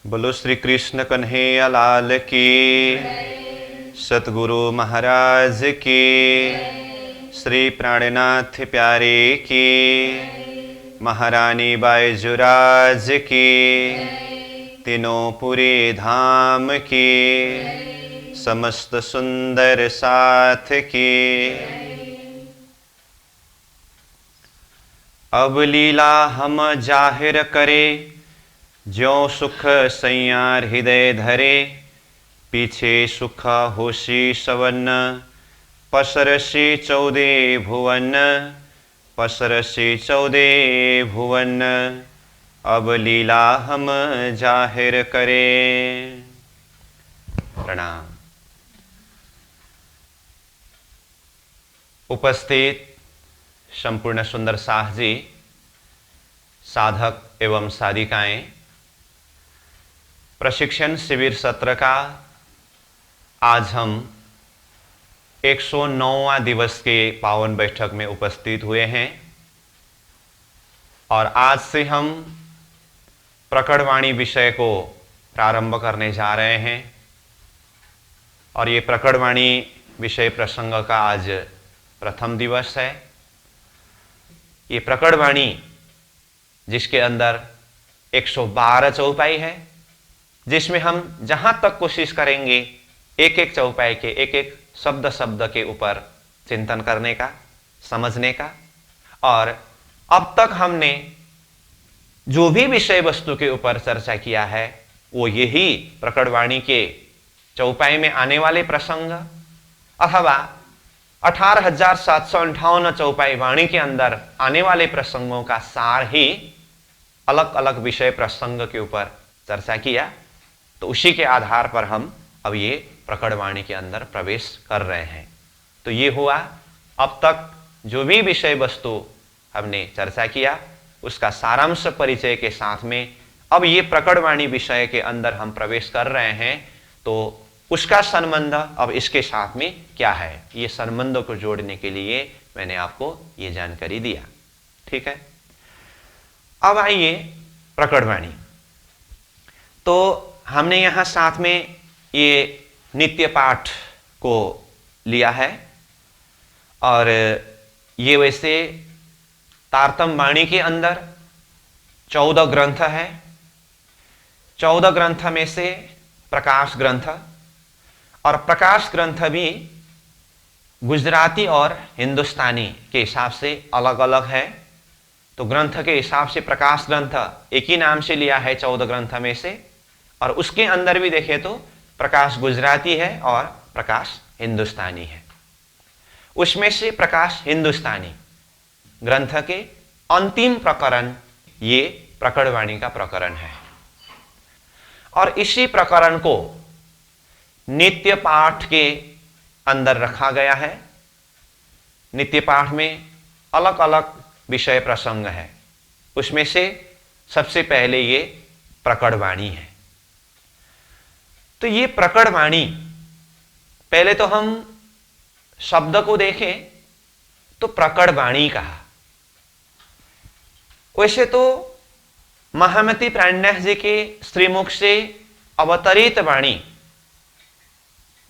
बोलो श्री कृष्ण कन्हैया लाल की, सतगुरु महाराज की, श्री प्राणनाथ प्यारे की, महारानी बाईजुराज की, तीनों पुरी धाम की, समस्त सुंदर साथ की। अब लीला हम जाहिर करे, ज्यों सुख सैयार हृदय धरे, पीछे सुख होशी सवन, पसरसी 14 भुवन, पसरसी 14 भुवन, अब लीला हम जाहिर करे। प्रणाम। उपस्थित संपूर्ण सुंदर साह जी, साधक एवं साधिकाएं, प्रशिक्षण शिविर सत्र का आज हम 109वां दिवस के पावन बैठक में उपस्थित हुए हैं और आज से हम प्रकटवाणी विषय को प्रारंभ करने जा रहे हैं। और ये प्रकटवाणी विषय प्रसंग का आज प्रथम दिवस है। ये प्रकटवाणी जिसके अंदर 112 चौपाई है, जिसमें हम जहां तक कोशिश करेंगे एक एक चौपाई के एक एक शब्द शब्द के ऊपर चिंतन करने का, समझने का। और अब तक हमने जो भी विषय वस्तु के ऊपर चर्चा किया है वो यही प्रकटवाणी के चौपाई में आने वाले प्रसंग अथवा 18,758 चौपाई वाणी के अंदर आने वाले प्रसंगों का सार ही अलग अलग विषय प्रसंग के ऊपर चर्चा किया। तो उसी के आधार पर हम अब ये प्रकटवाणी के अंदर प्रवेश कर रहे हैं। तो ये हुआ अब तक जो भी विषय वस्तु हमने चर्चा किया उसका सारांश परिचय के साथ में अब ये प्रकटवाणी विषय के अंदर हम प्रवेश कर रहे हैं। तो उसका संबंध अब इसके साथ में क्या है, ये संबंध को जोड़ने के लिए मैंने आपको ये जानकारी दिया। ठीक है, अब आइए प्रकटवाणी। तो हमने यहाँ साथ में ये नित्य पाठ को लिया है और ये वैसे तारतम वाणी के अंदर 14 ग्रंथ है। 14 ग्रंथ में से प्रकाश ग्रंथ, और प्रकाश ग्रंथ भी गुजराती और हिंदुस्तानी के हिसाब से अलग अलग है। तो ग्रंथ के हिसाब से प्रकाश ग्रंथ एक ही नाम से लिया है 14 ग्रंथ में से, और उसके अंदर भी देखें तो प्रकाश गुजराती है और प्रकाश हिंदुस्तानी है। उसमें से प्रकाश हिंदुस्तानी ग्रंथ के अंतिम प्रकरण ये प्रकटवाणी का प्रकरण है। और इसी प्रकरण को नित्य पाठ के अंदर रखा गया है। नित्य पाठ में अलग अलग विषय प्रसंग है, उसमें से सबसे पहले ये प्रकटवाणी है। तो ये प्रकटवाणी, पहले तो हम शब्द को देखें तो प्रकटवाणी कहा। वैसे तो महामती प्राणनाथ जी के श्रीमुख से अवतरित वाणी,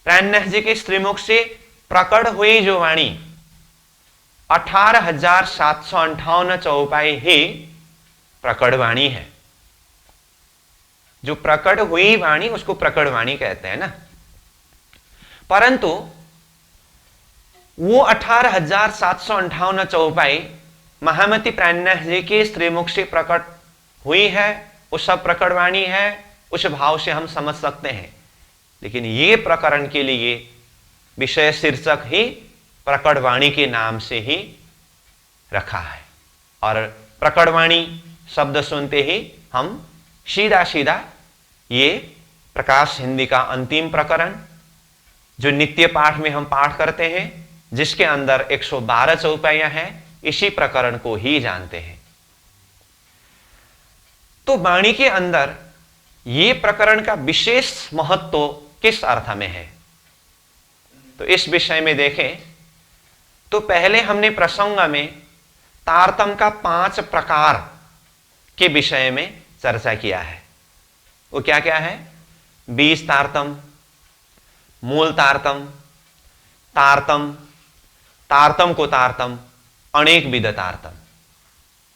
प्राणनाथ जी के श्रीमुख से प्रकट हुई जो वाणी 18,758 चौपाई ही प्रकटवाणी है। जो प्रकट हुई वाणी उसको प्रकटवाणी कहते हैं ना। परंतु वो 18,758 चौपाई महामती प्राणनाथ जी के श्रीमुख से प्रकट हुई है, वो सब प्रकटवाणी है, उस भाव से हम समझ सकते हैं। लेकिन ये प्रकरण के लिए विषय शीर्षक ही प्रकटवाणी के नाम से ही रखा है। और प्रकटवाणी शब्द सुनते ही हम सीधा सीधा ये प्रकाश हिंदी का अंतिम प्रकरण जो नित्य पाठ में हम पाठ करते हैं, जिसके अंदर 112 चौपाइयां हैं, इसी प्रकरण को ही जानते हैं। तो वाणी के अंदर ये प्रकरण का विशेष महत्व किस अर्थ में है, तो इस विषय में देखें तो पहले हमने प्रसंग में तारतम का 5 प्रकार के विषय में चर्चा किया है। वो क्या क्या है? बीज तारतम, मूल तारतम, तारतम, तारतम को तारतम, अनेक विध तारतम।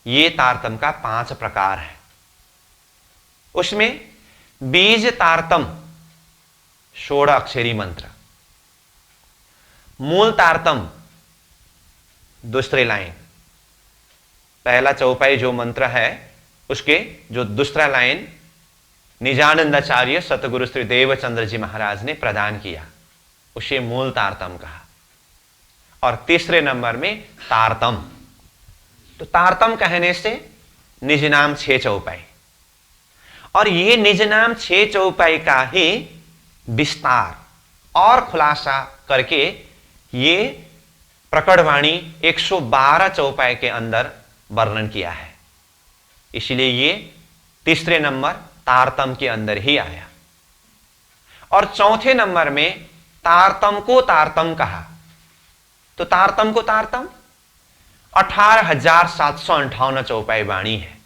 ये तारतम का 5 प्रकार है। उसमें बीज तारतम 16 अक्षरी मंत्र, मूल तारतम दूसरी लाइन, पहला चौपाई जो मंत्र है उसके जो दूसरा लाइन निजानंदाचार्य सतगुरु श्री देवचंद्र जी महाराज ने प्रदान किया, उसे मूल तारतम कहा। और तीसरे नंबर में तारतम। तो तारतम कहने से निज नाम 6 चौपाई, और ये निज नाम 6 चौपाई का ही विस्तार और खुलासा करके ये प्रकटवाणी 112 चौपाई के अंदर वर्णन किया है। इसलिए ये तीसरे नंबर तारतम के अंदर ही आया। और चौथे नंबर में तारतम को तारतम कहा। तो तारतम को तारतम 18,758 चौपाई वाणी है।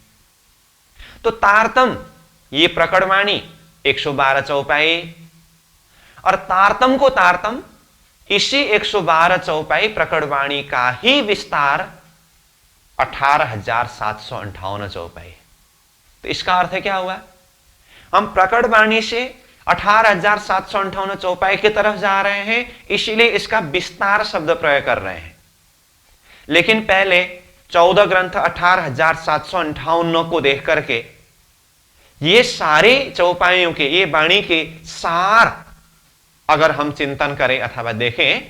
तो तारतम ये प्रकटवाणी 112 चौपाई, और तारतम को तारतम इसी 112 चौपाई प्रकटवाणी का ही विस्तार 18,758 चौपाई। तो इसका अर्थ है क्या हुआ? हम प्रकटवाणी से 18,758 चौपाई की तरफ जा रहे हैं, इसीलिए इसका विस्तार शब्द प्रयोग कर रहे हैं। लेकिन पहले 14 ग्रंथ 18,758 को देख करके ये सारे चौपाइयों के, ये वाणी के सार अगर हम चिंतन करें अथवा देखें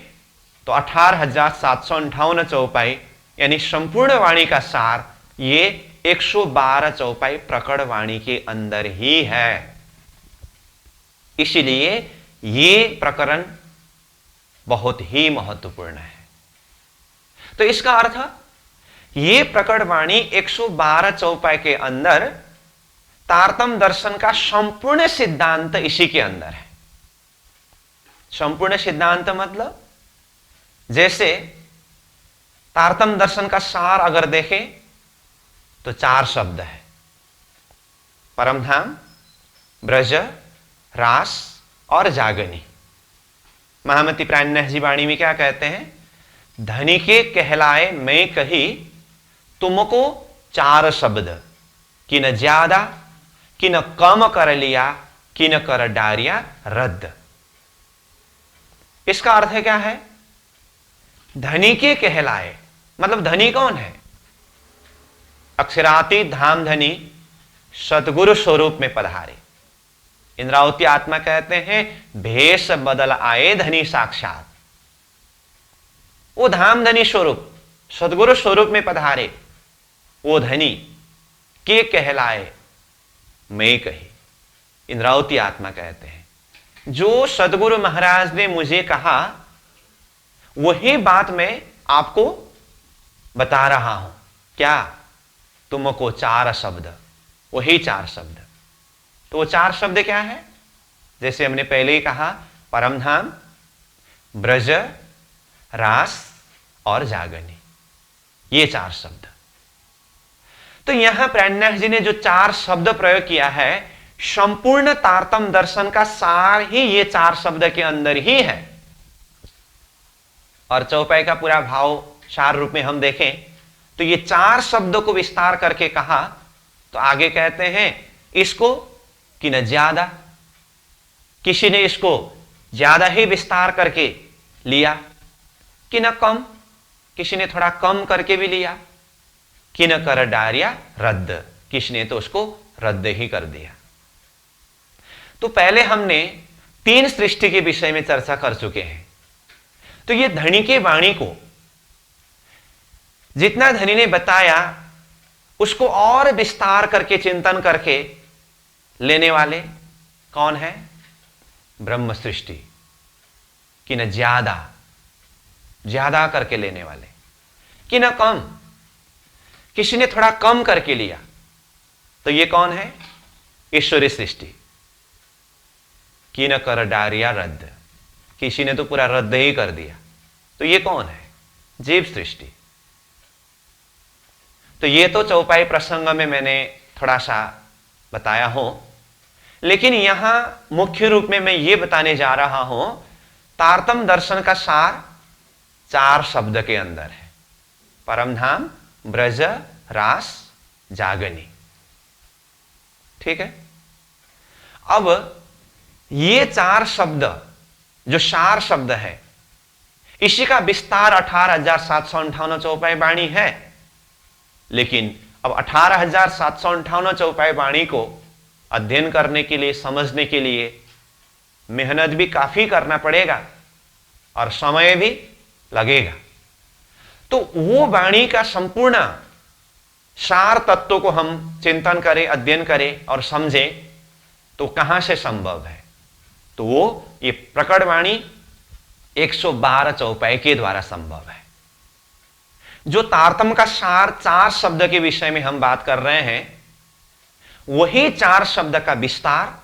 तो 18,758 चौपाई यानी संपूर्ण वाणी का सार ये 112 चौपाई प्रकट वाणी के अंदर ही है। इसलिए ये प्रकरण बहुत ही महत्वपूर्ण है। तो इसका अर्थ ये प्रकट वाणी 112 चौपाई के अंदर तारतम दर्शन का संपूर्ण सिद्धांत इसी के अंदर है। संपूर्ण सिद्धांत मतलब जैसे तारतम दर्शन का सार अगर देखें तो 4 शब्द है, परमधाम, ब्रज, रास और जागनी। महामती प्राणनाथ जी वाणी में क्या कहते हैं? धनी के कहलाए मैं कही तुमको 4 शब्द, कि न ज्यादा कि न कम कर लिया कि न कर डारिया रद्द। इसका अर्थ है क्या है? धनी के कहलाए मतलब धनी कौन है? अक्षरातीत धाम धनी सतगुरु स्वरूप में पधारे। इंद्रावती आत्मा कहते हैं भेष बदल आए धनी साक्षात। वो धाम धनी स्वरूप सतगुरु स्वरूप में पधारे, वो धनी के कहलाए मैं कही। इंद्रावती आत्मा कहते हैं जो सतगुरु महाराज ने मुझे कहा वही बात मैं आपको बता रहा हूं। क्या? तुमको 4 शब्द, वही 4 शब्द। तो वो 4 शब्द क्या है? जैसे हमने पहले ही कहा, परमधाम, ब्रज, रास और जागनी, ये 4 शब्द। तो यहां प्राणनाथ जी ने जो 4 शब्द प्रयोग किया है, संपूर्ण तारतम दर्शन का सार ही ये 4 शब्द के अंदर ही है। और चौपाई का पूरा भाव सार रूप में हम देखें तो ये 4 शब्दों को विस्तार करके कहा। तो आगे कहते हैं इसको कि न ज्यादा, किसी ने इसको ज्यादा ही विस्तार करके लिया, कि न कम, किसी ने थोड़ा कम करके भी लिया, कि न कर डारिया रद्द, किसी ने तो उसको रद्द ही कर दिया। तो पहले हमने 3 सृष्टि के विषय में चर्चा कर चुके हैं। तो ये धनी के वाणी को जितना धनी ने बताया उसको और विस्तार करके चिंतन करके लेने वाले कौन है? ब्रह्म सृष्टि। कि न ज्यादा, ज्यादा करके लेने वाले, कि न कम, किसी ने थोड़ा कम करके लिया, तो ये कौन है? ईश्वरी सृष्टि। कि न कर डारिया रद्द, किसी ने तो पूरा रद्द ही कर दिया, तो ये कौन है? जीव सृष्टि। तो ये तो चौपाई प्रसंग में मैंने थोड़ा सा बताया हूं। लेकिन यहां मुख्य रूप में मैं ये बताने जा रहा हूं, तारतम दर्शन का सार 4 शब्द के अंदर है। परमधाम, ब्रज, रास, जागनी। ठीक है। अब ये 4 शब्द जो सार शब्द है, इसी का विस्तार 18,758 चौपाई वाणी है। लेकिन अब 18,758 चौपाई वाणी को अध्ययन करने के लिए, समझने के लिए मेहनत भी काफी करना पड़ेगा और समय भी लगेगा। तो वो वाणी का संपूर्ण सार तत्व को हम चिंतन करें, अध्ययन करें और समझें तो कहां से संभव है? तो वो ये प्रकट वाणी 112 चौपाई के द्वारा संभव है। जो तारतम का सार 4 शब्द के विषय में हम बात कर रहे हैं, वही 4 शब्द का विस्तार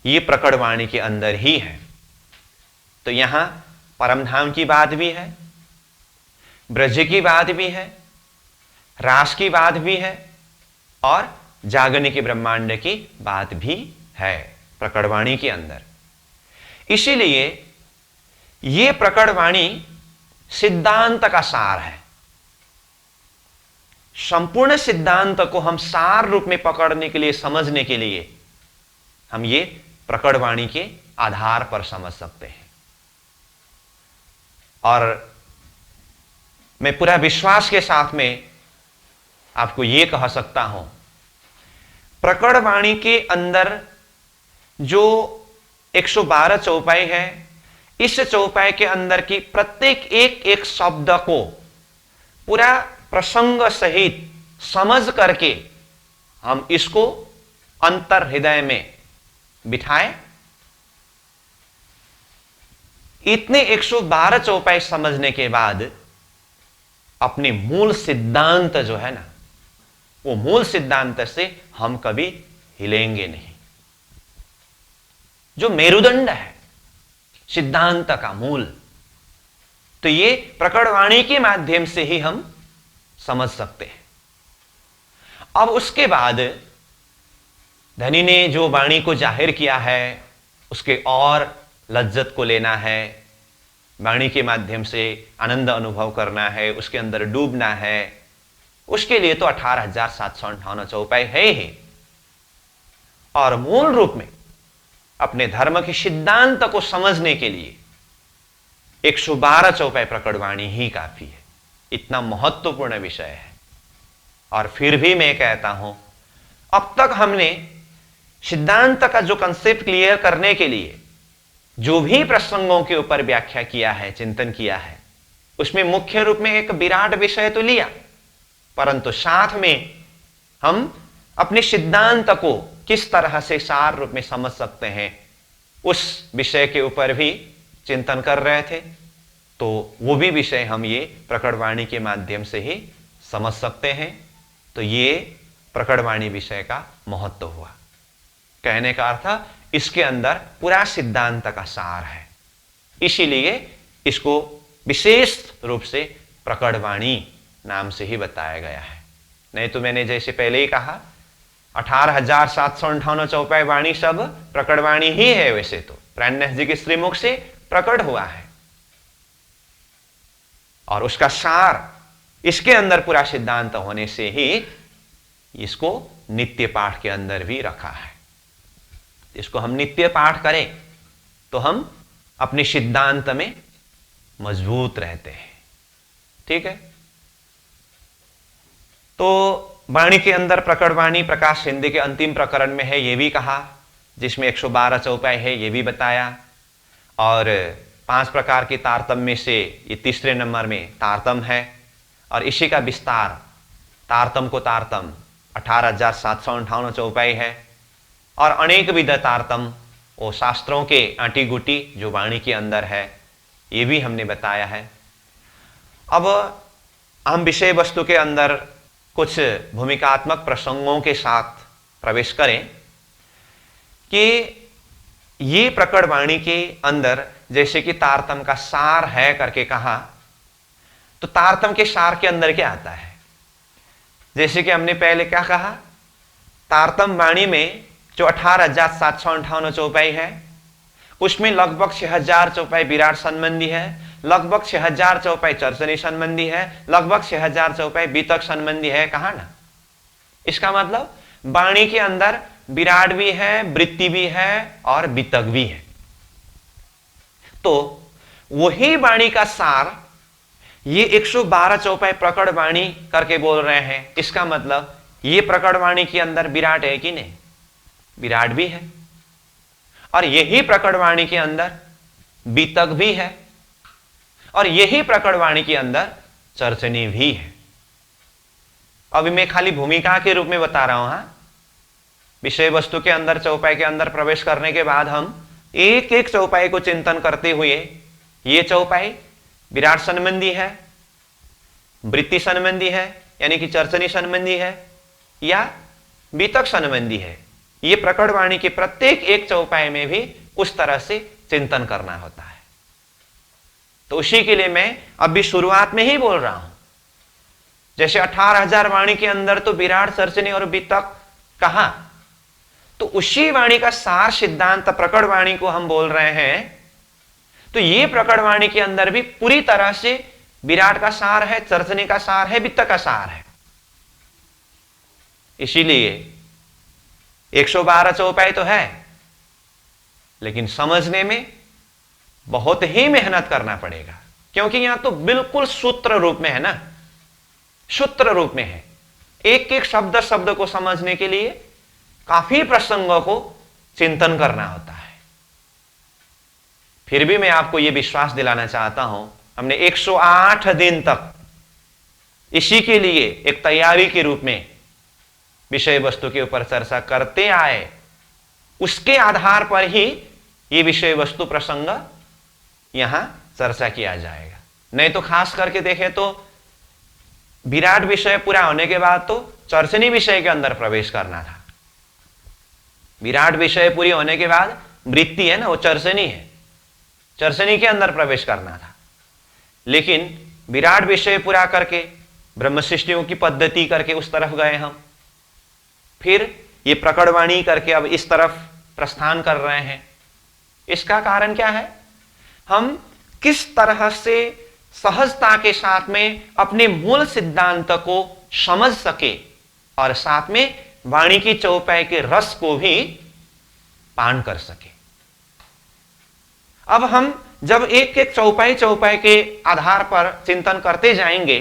ये प्रकट वाणी के अंदर ही है। तो यहां परमधाम की बात भी है, ब्रज की बात भी है, रास की बात भी है और जागने की ब्रह्मांड की बात भी है प्रकट वाणी के अंदर। इसीलिए यह प्रकट वाणी सिद्धांत का सार है। संपूर्ण सिद्धांत को हम सार रूप में पकड़ने के लिए, समझने के लिए हम ये प्रकट वाणी के आधार पर समझ सकते हैं। और मैं पूरा विश्वास के साथ में आपको यह कह सकता हूं, प्रकट वाणी के अंदर जो 112 चौपाई है, इस चौपाई के अंदर की प्रत्येक एक एक शब्द को पूरा प्रसंग सहित समझ करके हम इसको अंतर हृदय में बिठाएं। इतने 112 चौपाई समझने के बाद अपने मूल सिद्धांत जो है ना, वो मूल सिद्धांत से हम कभी हिलेंगे नहीं। जो मेरुदंड है सिद्धांत का मूल, तो ये प्रकट वाणी के माध्यम से ही हम समझ सकते हैं। अब उसके बाद धनी ने जो वाणी को जाहिर किया है, उसके और लज्जत को लेना है, वाणी के माध्यम से आनंद अनुभव करना है, उसके अंदर डूबना है, उसके लिए तो 18,758 चौपाई है ही। और मूल रूप में अपने धर्म के सिद्धांत को समझने के लिए 112 चौपाई प्रकट वाणी ही काफी है। इतना महत्वपूर्ण विषय है। और फिर भी मैं कहता हूं, अब तक हमने सिद्धांत का जो कंसेप्ट क्लियर करने के लिए जो भी प्रसंगों के ऊपर व्याख्या किया है, चिंतन किया है, उसमें मुख्य रूप में एक विराट विषय तो लिया, परंतु साथ में हम अपने सिद्धांत को किस तरह से सार रूप में समझ सकते हैं, उस विषय के ऊपर भी चिंतन कर रहे थे। तो वो भी विषय हम ये प्रकट वाणी के माध्यम से ही समझ सकते हैं। तो ये प्रकट वाणी विषय का महत्व हुआ। कहने का अर्थ, इसके अंदर पूरा सिद्धांत का सार है, इसीलिए इसको विशेष रूप से प्रकट वाणी नाम से ही बताया गया है। नहीं तो मैंने जैसे पहले ही कहा, 18,758 चौपाई वाणी सब प्रकट वाणी ही है। वैसे तो प्राणनाथ जी के श्रीमुख से प्रकट हुआ है और उसका सार इसके अंदर पूरा सिद्धांत होने से ही इसको नित्य पाठ के अंदर भी रखा है। इसको हम नित्य पाठ करें तो हम अपने सिद्धांत में मजबूत रहते हैं। ठीक है। तो वाणी के अंदर प्रकट वाणी प्रकाश हिंदी के अंतिम प्रकरण में है, ये भी कहा, जिसमें 112 चौपाई है, ये भी बताया। और 5 प्रकार की तारतम्य से ये तीसरे नंबर में तारतम है और इसी का विस्तार तारतम को तारतम 18,758 चौपाई है। और अनेक विध तारतम वो शास्त्रों के आंटी गुटी जो वाणी के अंदर है, ये भी हमने बताया है। अब हम विषय वस्तु के अंदर कुछ भूमिकात्मक प्रसंगों के साथ प्रवेश करें कि ये प्रकट वाणी के अंदर जैसे कि तारतम का सार है करके कहा, तो तारतम के सार के अंदर क्या आता है? जैसे कि हमने पहले क्या कहा, तारतम वाणी में जो 18,758 चौपाई है, उसमें लगभग 6,000 चौपाई विराट संबंधी है, लगभग 6,000 चौपाई चरचनी संबंधी है, लगभग 6,000 चौपाई बीतक संबंधी है। कहा ना, इसका मतलब वाणी के अंदर विराट भी है, वृत्ति भी है और बीतक भी है। तो वही वाणी का सार ये 112 चौपाई प्रकट वाणी करके बोल रहे हैं। इसका मतलब ये प्रकट वाणी के अंदर विराट है कि नहीं? विराट भी है। और यही प्रकट वाणी के अंदर बीतक भी है, और यही प्रकट वाणी के अंदर चरचनी भी है। अभी मैं खाली भूमिका के रूप में बता रहा हूं। विषय वस्तु के अंदर चौपाई के अंदर प्रवेश करने के बाद हम एक एक चौपाई को चिंतन करते हुए, ये चौपाई विराट संबंधी है, वृत्ति संबंधी है यानी कि चरचनी संबंधी है, या बीतक संबंधी है, ये प्रकट वाणी की प्रत्येक एक चौपाई में भी उस तरह से चिंतन करना होता है। तो उसी के लिए मैं अभी शुरुआत में ही बोल रहा हूं, जैसे 18,000 वाणी के अंदर तो विराट, चरचनी और बीतक कहा, तो उसी वाणी का सार सिद्धांत प्रकट वाणी को हम बोल रहे हैं। तो ये प्रकट वाणी के अंदर भी पूरी तरह से विराट का सार है, चरचनी का सार है, बीतक का सार है। इसीलिए 112 चौपाई तो है, लेकिन समझने में बहुत ही मेहनत करना पड़ेगा, क्योंकि यहां तो बिल्कुल सूत्र रूप में है ना, सूत्र रूप में है। एक एक शब्द शब्द को समझने के लिए काफी प्रसंगों को चिंतन करना होता है। फिर भी मैं आपको यह विश्वास दिलाना चाहता हूं, हमने 108 दिन तक इसी के लिए एक तैयारी के रूप में विषय वस्तु के ऊपर चर्चा करते आए। उसके आधार पर ही यह विषय वस्तु प्रसंग यहां चर्चा किया जाएगा। नहीं तो खास करके देखें तो विराट विषय पूरा होने के बाद तो चरचनी विषय के अंदर प्रवेश करना था। विराट विषय पूरी होने के बाद वृत्ति है ना, वो चरचनी है, चरचनी के अंदर प्रवेश करना था। लेकिन विराट विषय पूरा करके ब्रह्म सृष्टियों की पद्धति करके उस तरफ गए हम, फिर ये प्रकट वाणी करके अब इस तरफ प्रस्थान कर रहे हैं। इसका कारण क्या है? हम किस तरह से सहजता के साथ में अपने मूल सिद्धांत को समझ सके और साथ में वाणी की चौपाई के रस को भी पान कर सके। अब हम जब एक एक चौपाई चौपाई के आधार पर चिंतन करते जाएंगे,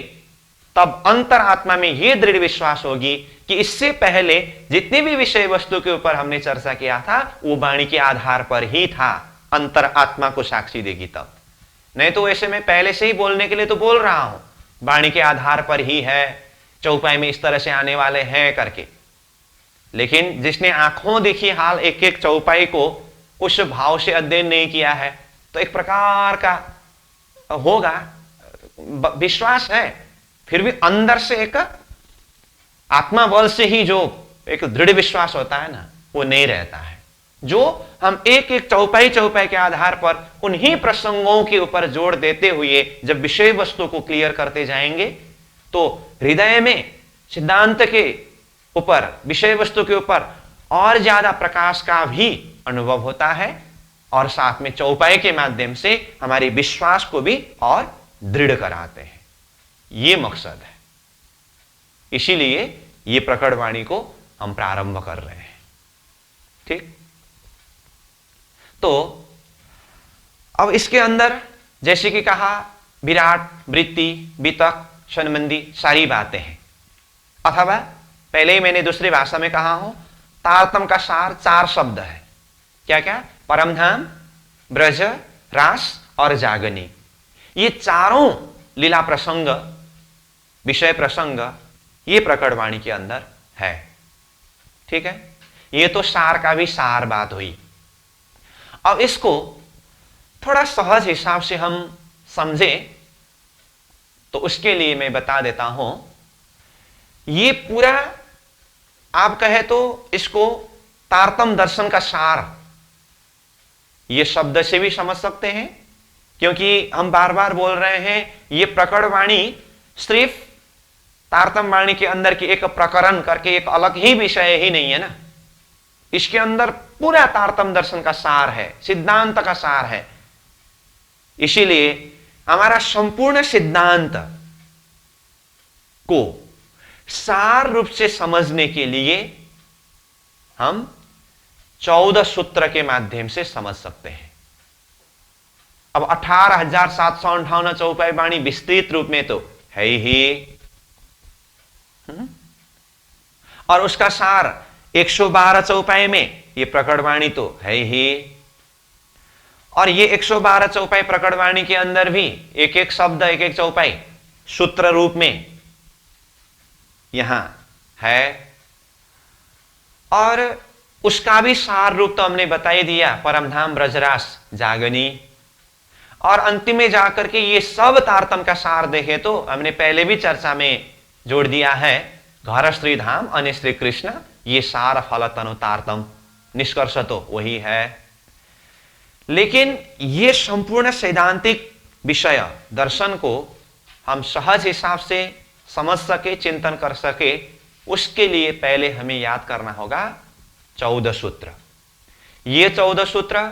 तब अंतरात्मा में यह दृढ़ विश्वास होगी कि इससे पहले जितनी भी विषय वस्तु के ऊपर हमने चर्चा किया था वो वाणी के आधार पर ही था। अंतरात्मा को साक्षी देगी तब। नहीं तो वैसे मैं पहले से ही बोलने के लिए तो बोल रहा हूं, वाणी के आधार पर ही है, चौपाई में इस तरह से आने वाले हैं करके। लेकिन जिसने आंखों देखी हाल एक एक चौपाई को उस भाव से अध्ययन नहीं किया है, तो एक प्रकार का होगा, विश्वास है, फिर भी अंदर से एक आत्मा बल से ही जो एक दृढ़ विश्वास होता है ना, वो नहीं रहता है। जो हम एक एक चौपाई चौपाई के आधार पर उन्हीं प्रसंगों के ऊपर जोड़ देते हुए जब विषय वस्तु को क्लियर करते जाएंगे, तो हृदय में सिद्धांत के ऊपर, विषय वस्तु के ऊपर और ज्यादा प्रकाश का भी अनुभव होता है, और साथ में चौपाई के माध्यम से हमारे विश्वास को भी और दृढ़ कराते हैं। ये मकसद है। इसीलिए ये प्रकट वाणी को हम प्रारंभ कर रहे हैं। ठीक, तो अब इसके अंदर जैसे कि कहा विराट, वृत्ति, बीतक, संबंधी सारी बातें हैं। अथवा पहले ही मैंने दूसरी भाषा में कहा हूं, तारतम का सार 4 शब्द है। क्या क्या? परमधाम, ब्रज, रास और जागनी। ये चारों लीला प्रसंग, विषय प्रसंग ये प्रकट वाणी के अंदर है। ठीक है, ये तो सार का भी सार बात हुई। अब इसको थोड़ा सहज हिसाब से हम समझें तो उसके लिए मैं बता देता हूं, ये पूरा आप कहे तो इसको तारतम दर्शन का सार ये शब्द से भी समझ सकते हैं, क्योंकि हम बार बार बोल रहे हैं ये प्रकट वाणी सिर्फ तारतम वाणी के अंदर की एक प्रकरण करके एक अलग ही विषय ही नहीं है ना। इसके अंदर पूरा तारतम्य दर्शन का सार है, सिद्धांत का सार है। इसीलिए हमारा संपूर्ण सिद्धांत को सार रूप से समझने के लिए हम 14 सूत्र के माध्यम से समझ सकते हैं। अब 18,758 चौपाई वाणी विस्तृत रूप में तो है ही, और उसका सार 112 चौपाई में ये प्रकटवाणी तो है ही, और ये 112 चौपाई प्रकटवाणी के अंदर भी एक एक शब्द, एक एक चौपाई सूत्र रूप में यहां है। और उसका भी सार रूप तो हमने बता ही दिया, परमधाम ब्रजरास जागनी। और अंतिम में जाकर के ये सब तारतम का सार देखे तो हमने पहले भी चर्चा में जोड़ दिया है, घर श्रीधाम अने श्री कृष्ण, ये सार फल तनु तारतम, निष्कर्ष तो वही है। लेकिन ये संपूर्ण सैद्धांतिक विषय दर्शन को हम सहज हिसाब से समझ सके, चिंतन कर सके, उसके लिए पहले हमें याद करना होगा 14 सूत्र। ये 14 सूत्र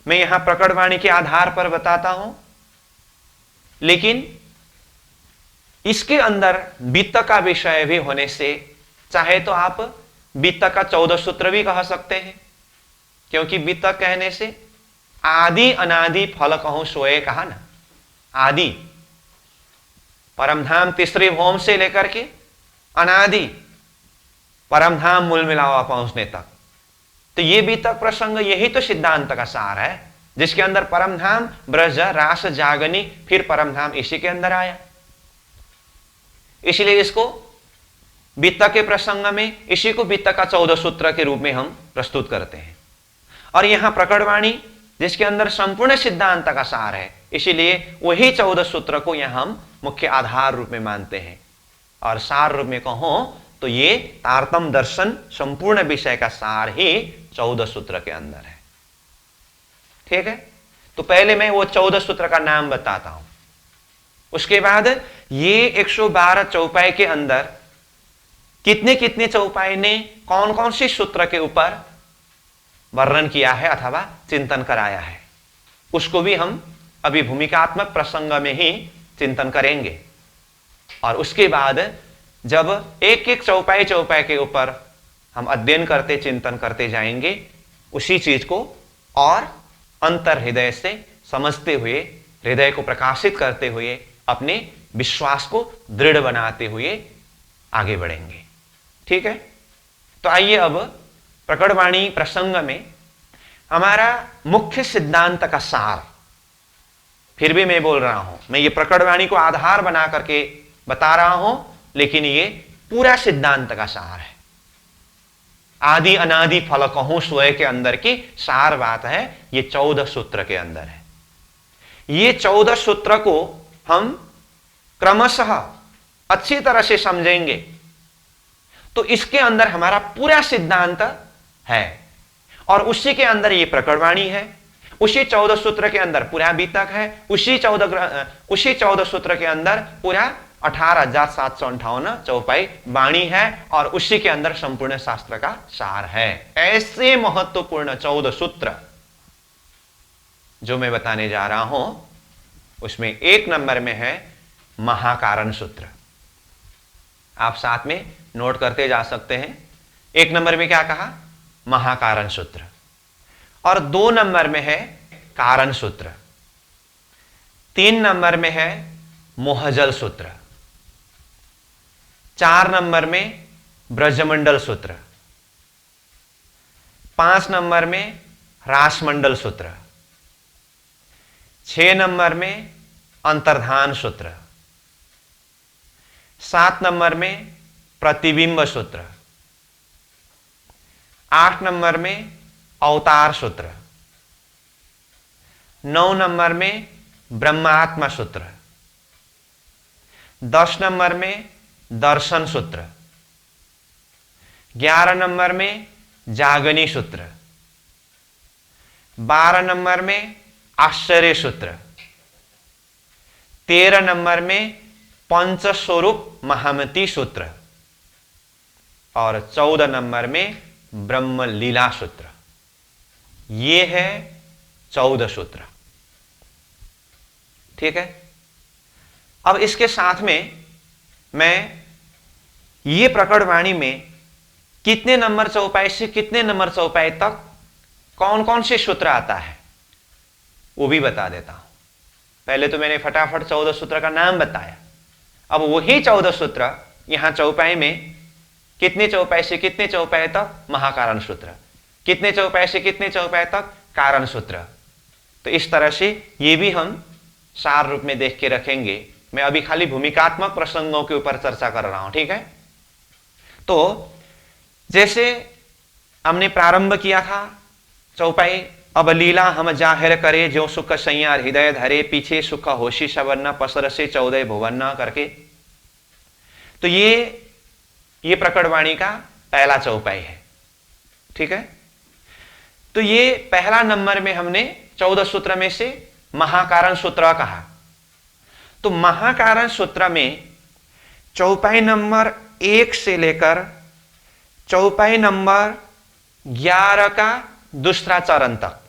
मैं यहां प्रकटवाणी के आधार पर बताता हूं, लेकिन इसके अंदर वित्त का विषय भी होने से चाहे तो आप वित्त का 14 सूत्र भी कह सकते हैं, क्योंकि वित्त कहने से आदि अनादि फल कहूं सोए कहा ना। आदि परमधाम तीसरे भौम से लेकर के अनादि परमधाम मूल मिलावा पहुंचने तक, तो ये भी तक प्रसंग, यही तो सिद्धांत का सार है, जिसके अंदर परमधाम ब्रज रास जागनी, फिर परमधाम इसी के अंदर आया। इसलिए इसको वित्त के प्रसंग में इसी को वित्त का 14 सूत्र के रूप में हम प्रस्तुत करते हैं। और यहां प्रकटवाणी जिसके अंदर संपूर्ण सिद्धांत का सार है, इसीलिए वही 14 सूत्र को यहां हम मुख्य आधार रूप में मानते हैं। और सार रूप में कहो तो ये तारतम्य दर्शन संपूर्ण विषय का सार ही 14 सूत्र के अंदर है। ठीक है, तो पहले मैं वो 14 सूत्र का नाम बताता हूं, उसके बाद ये 112 चौपाई के अंदर कितने कितने चौपाई ने कौन कौन से सूत्र के ऊपर वर्णन किया है अथवा चिंतन कराया है, उसको भी हम अभी भूमिकात्मक प्रसंग में ही चिंतन करेंगे। और उसके बाद जब एक एक चौपाई चौपाई के ऊपर हम अध्ययन करते, चिंतन करते जाएंगे, उसी चीज को और अंतर हृदय से समझते हुए, हृदय को प्रकाशित करते हुए, अपने विश्वास को दृढ़ बनाते हुए आगे बढ़ेंगे। ठीक है, तो आइए अब प्रकटवाणी प्रसंग में हमारा मुख्य सिद्धांत का सार, फिर भी मैं बोल रहा हूं, मैं ये प्रकटवाणी को आधार बना करके बता रहा हूं, लेकिन ये पूरा सिद्धांत का सार है। आदि अनादि फल कहूं सोए के अंदर की सार बात है, ये 14 सूत्र के अंदर है। ये 14 सूत्र को हम क्रमशः अच्छी तरह से समझेंगे तो इसके अंदर हमारा पूरा सिद्धांत है, और उसी के अंदर ये प्रकटवाणी है, उसी 14 सूत्र के अंदर पूरा बीतक है, उसी 14 सूत्र के अंदर पूरा 18,758 चौपाई वाणी है, और उसी के अंदर संपूर्ण शास्त्र का सार है। ऐसे महत्वपूर्ण 14 सूत्र जो मैं बताने जा रहा हूं, उसमें एक नंबर में है महाकारण सूत्र। आप साथ में नोट करते जा सकते हैं। एक नंबर में क्या कहा? महाकारण सूत्र। और 2 नंबर में है कारण सूत्र। 3 नंबर में है मोहजल सूत्र। 4 नंबर में ब्रजमंडल सूत्र। 5 नंबर में रासमंडल सूत्र। 6 नंबर में अंतर्धान सूत्र। 7 नंबर में प्रतिबिंब सूत्र। 8 नंबर में अवतार सूत्र। 9 नंबर में ब्रह्मात्मा सूत्र। 10 नंबर में दर्शन सूत्र। 11 नंबर में जागनी सूत्र। 12 नंबर में आश्चर्य सूत्र। 13 नंबर में पंचस्वरूप महामती सूत्र। और 14 नंबर में ब्रह्म लीला सूत्र, ये है 14 सूत्र। ठीक है। अब इसके साथ में मैं ये प्रकट वाणी में कितने नंबर चौपाई से कितने नंबर चौपाई तक कौन कौन से सूत्र आता है वो भी बता देता हूं। पहले तो मैंने फटाफट 14 सूत्र का नाम बताया, अब वही 14 सूत्र यहां चौपाई में कितने चौपाई से कितने चौपाई तक महाकारण सूत्र, कितने चौपाई से कितने चौपाई तक कारण सूत्र। तो इस तरह से ये भी हम सार रूप में देख के रखेंगे। मैं अभी खाली भूमिकात्मक प्रसंगों के ऊपर चर्चा कर रहा हूं। ठीक है। तो जैसे हमने प्रारंभ किया था चौपाई, अब लीला हम जाहिर करे जो सुख सैया हृदय धरे, पीछे सुख होशी सवर्ण पसर से 14 भुवन करके। तो ये प्रकटवाणी का पहला चौपाई है। ठीक है। तो ये पहला नंबर में हमने 14 सूत्र में से महाकारण सूत्र कहा। तो महाकारण सूत्र में चौपाई नंबर 1 से लेकर चौपाई नंबर 11 का दूसरा चरण तक,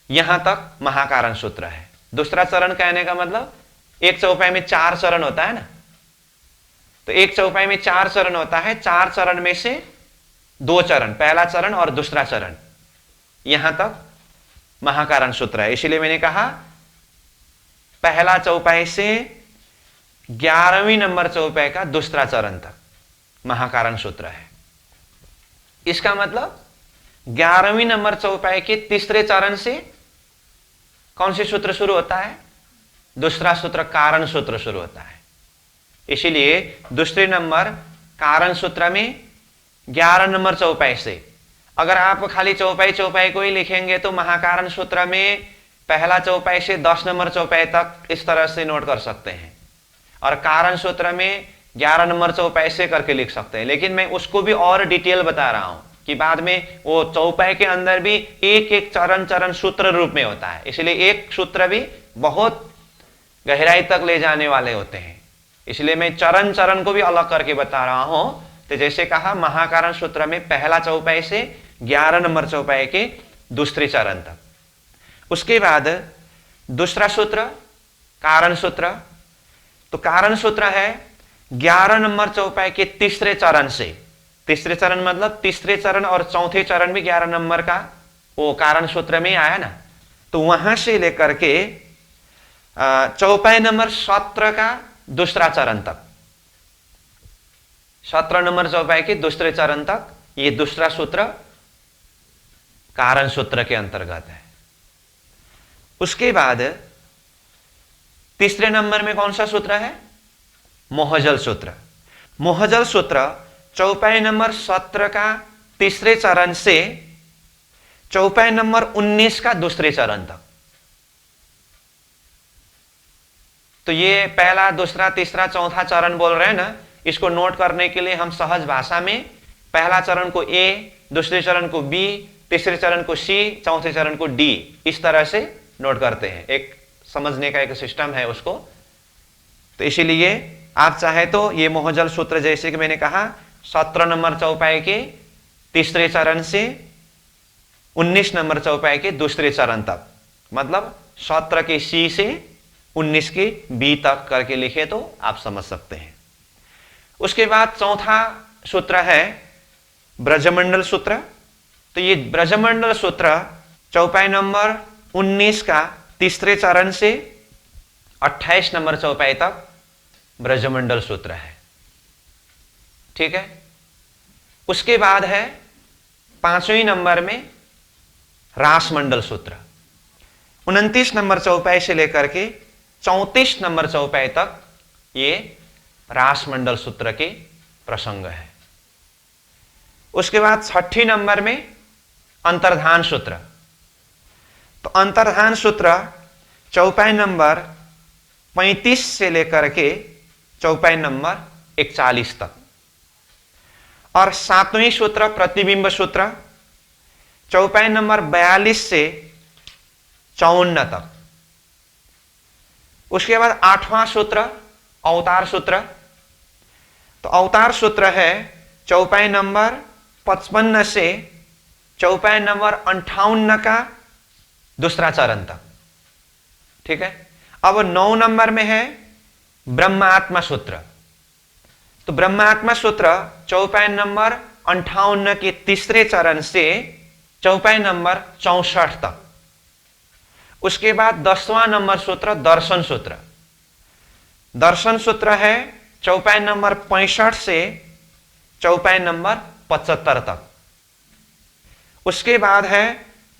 यहां तक महाकारण सूत्र है। दूसरा चरण कहने का मतलब एक चौपाई में 4 चरण होता है ना, तो एक चौपाई में 4 चरण होता है। 4 चरण में से 2 चरण, पहला चरण और दूसरा चरण, यहां तक महाकारण सूत्र है। इसलिए मैंने कहा पहला चौपाई से 11वीं नंबर चौपाई का दूसरा चरण तक महाकारण सूत्र है। इसका मतलब 11वीं नंबर चौपाई के तीसरे चरण से कौन से सूत्र शुरू होता है? दूसरा सूत्र कारण सूत्र शुरू होता है। इसीलिए दूसरे नंबर कारण सूत्र में 11 नंबर चौपाई से, अगर आप खाली चौपाई को ही लिखेंगे तो महाकारण सूत्र में पहला चौपाई से 10 नंबर चौपाई तक इस तरह से नोट कर सकते हैं, और कारण सूत्र में 11 नंबर चौपाई से करके लिख सकते हैं। लेकिन मैं उसको भी और डिटेल बता रहा हूं कि बाद में वो चौपाई के अंदर भी एक एक चरण सूत्र रूप में होता है, इसलिए एक सूत्र भी बहुत गहराई तक ले जाने वाले होते हैं। इसलिए मैं चरण को भी अलग करके बता रहा हूं। तो जैसे कहा महाकारण सूत्र में पहला चौपाई से 11 नंबर चौपाई के दूसरे चरण तक। उसके बाद दूसरा सूत्र कारण सूत्र। तो कारण सूत्र है 11 नंबर चौपाई के तीसरे चरण से, तीसरे चरण मतलब तीसरे चरण और चौथे चरण भी 11 नंबर का वो कारण सूत्र में आया ना, तो वहां से लेकर के चौपाई नंबर 17 का दूसरा चरण तक, 17 नंबर चौपाई के दूसरे चरण तक, ये दूसरा सूत्र कारण सूत्र के अंतर्गत है। उसके बाद तीसरे नंबर में कौन सा सूत्र है? मोहजल सूत्र। मोहजल सूत्र चौपाई नंबर 17 का तीसरे चरण से चौपाई नंबर 19 का दूसरे चरण तक। तो ये पहला दूसरा तीसरा चौथा चरण बोल रहे हैं ना, इसको नोट करने के लिए हम सहज भाषा में पहला चरण को ए, दूसरे चरण को बी, तीसरे चरण को सी, चौथे चरण को डी, इस तरह से नोट करते हैं। एक समझने का एक सिस्टम है उसको। तो इसीलिए आप चाहे तो ये मोहजल सूत्र जैसे कि मैंने कहा 17 नंबर चौपाई के तीसरे चरण से 19 नंबर चौपाई के दूसरे चरण तक, मतलब 17 के सी से 19 के बी तक करके लिखे तो आप समझ सकते हैं। उसके बाद चौथा सूत्र है ब्रजमंडल सूत्र। तो ये ब्रजमंडल सूत्र चौपाई नंबर 19 का तीसरे चरण से 28 नंबर चौपाई तक ब्रजमंडल सूत्र है। ठीक है। उसके बाद है 5वें नंबर में रासमंडल सूत्र। 29 नंबर चौपाई से लेकर के 34 नंबर चौपाई तक ये रासमंडल सूत्र के प्रसंग है। उसके बाद 6 नंबर में अंतर्धान सूत्र। तो अंतर्धान सूत्र चौपाई नंबर 35 से लेकर के चौपाई नंबर 41 तक। और 7वें सूत्र प्रतिबिंब सूत्र चौपाई नंबर 42 से 54 तक। उसके बाद 8वां सूत्र अवतार सूत्र। तो अवतार सूत्र है चौपाई नंबर 55 से चौपाई नंबर 58 का दूसरा चरण तक। ठीक है। अब 9 नंबर में है ब्रह्मात्मा सूत्र। तो ब्रह्मात्मा सूत्र चौपाई नंबर 58 के तीसरे चरण से चौपाई नंबर 64 तक। उसके बाद 10वां नंबर सूत्र दर्शन सूत्र। दर्शन सूत्र है चौपाई नंबर 65 से चौपाई नंबर 75 तक। उसके बाद है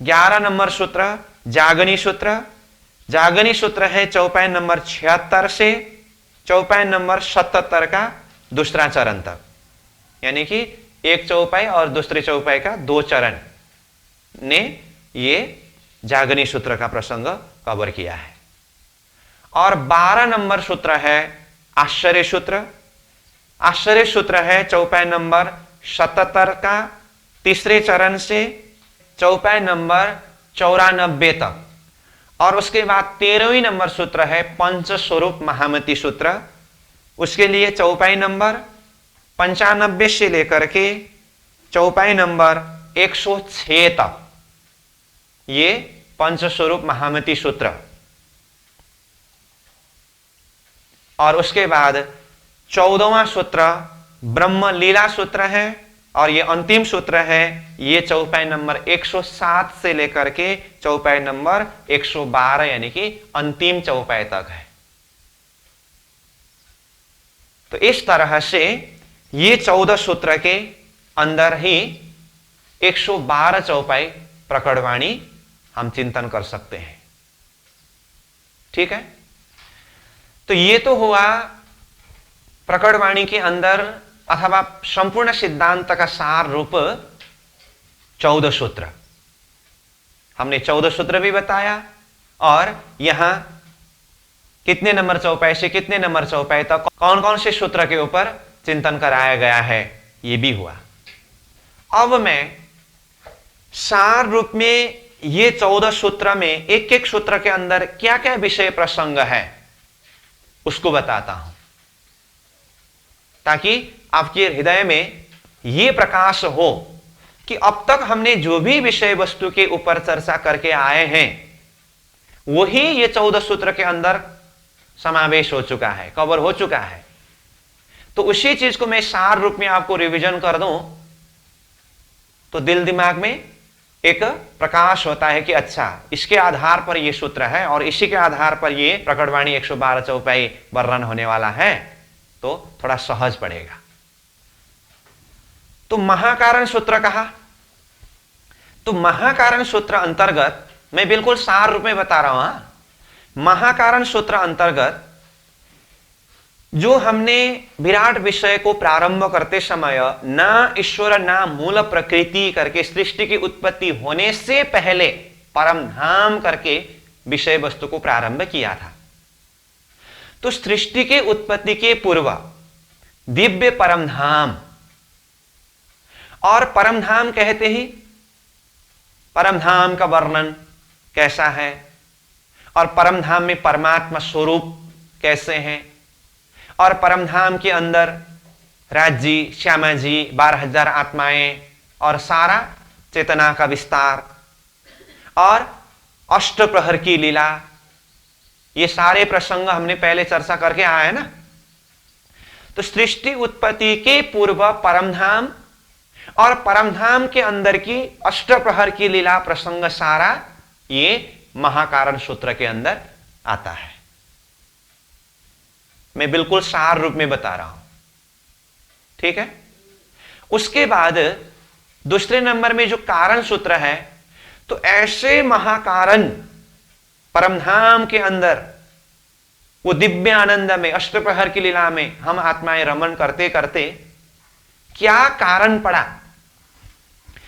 11 नंबर सूत्र जागनी सूत्र। जागनी सूत्र है चौपाई नंबर 76 से चौपाई नंबर 77 का दूसरा चरण तक, यानी कि एक चौपाई और दूसरे चौपाई का 2 चरण ने ये जागनी सूत्र का प्रसंग कवर किया है। और 12 नंबर सूत्र है आश्चर्य सूत्र। आश्चर्य सूत्र है चौपाई नंबर 77 का तीसरे चरण से चौपाई नंबर 94 तक। और उसके बाद 13वीं नंबर सूत्र है पंचस्वरूप महामती सूत्र। उसके लिए चौपाई नंबर 95 से लेकर के चौपाई नंबर 106 तक ये पंचस्वरूप महामती सूत्र। और उसके बाद 14वां सूत्र ब्रह्म लीला सूत्र है और ये अंतिम सूत्र है। ये चौपाई नंबर 107 से लेकर के चौपाई नंबर 112 यानी कि अंतिम चौपाई तक है। तो इस तरह से ये 14 सूत्र के अंदर ही 112 चौपाई प्रकटवाणी हम चिंतन कर सकते हैं। ठीक है। तो ये तो हुआ प्रकटवाणी के अंदर अथवा संपूर्ण सिद्धांत का सार रूप 14 सूत्र। हमने 14 सूत्र भी बताया और यहां कितने नंबर चौपाई से कितने नंबर चौपाई तक कौन कौन से सूत्र के ऊपर चिंतन कराया गया है ये भी हुआ। अब मैं सार रूप में ये 14 सूत्र में एक एक सूत्र के अंदर क्या क्या विषय प्रसंग है उसको बताता हूं, ताकि आपके हृदय में यह प्रकाश हो कि अब तक हमने जो भी विषय वस्तु के ऊपर चर्चा करके आए हैं वही ये 14 सूत्र के अंदर समावेश हो चुका है, कवर हो चुका है। तो उसी चीज को मैं सार रूप में आपको रिवीजन कर दूं तो दिल दिमाग में एक प्रकाश होता है कि अच्छा इसके आधार पर यह सूत्र है और इसी के आधार पर यह प्रकटवाणी 112 चौपाई वर्णन होने वाला है, तो थोड़ा सहज पड़ेगा। तो महाकारण सूत्र कहा, तो महाकारण सूत्र अंतर्गत मैं बिल्कुल सार रूप में बता रहा हूं। महाकारण सूत्र अंतर्गत जो हमने विराट विषय को प्रारंभ करते समय ना ईश्वर ना मूल प्रकृति करके सृष्टि की उत्पत्ति होने से पहले परम धाम करके विषय वस्तु को प्रारंभ किया था। तो सृष्टि के उत्पत्ति के पूर्व दिव्य परम धाम, और परम धाम कहते ही परम धाम का वर्णन कैसा है और परम धाम में परमात्मा स्वरूप कैसे हैं और परम धाम के अंदर राज जी, श्यामा जी, 12,000 आत्माएं और सारा चेतना का विस्तार और अष्टप्रहर की लीला, ये सारे प्रसंग हमने पहले चर्चा करके आए हैं ना। तो सृष्टि उत्पत्ति के पूर्व परमधाम और परमधाम के अंदर की अष्टप्रहर की लीला प्रसंग सारा ये महाकारण सूत्र के अंदर आता है। मैं बिल्कुल सार रूप में बता रहा हूं, ठीक है। उसके बाद दूसरे नंबर में जो कारण सूत्र है, तो ऐसे महाकारण परमधाम के अंदर वो दिव्य आनंद में अष्टप्रहर की लीला में हम आत्माएं रमन करते करते क्या कारण पड़ा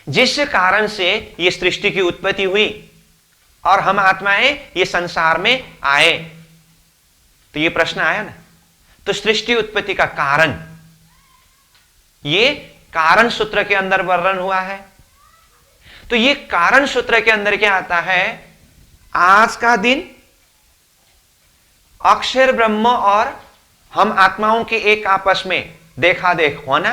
जिस कारण से ये सृष्टि की उत्पत्ति हुई और हम आत्माएं ये संसार में आए। तो ये प्रश्न आया ना। तो सृष्टि उत्पत्ति का कारण ये कारण सूत्र के अंदर वर्णन हुआ है। तो ये कारण सूत्र के अंदर क्या आता है, आज का दिन अक्षर ब्रह्म और हम आत्माओं के एक आपस में देखा देख होना,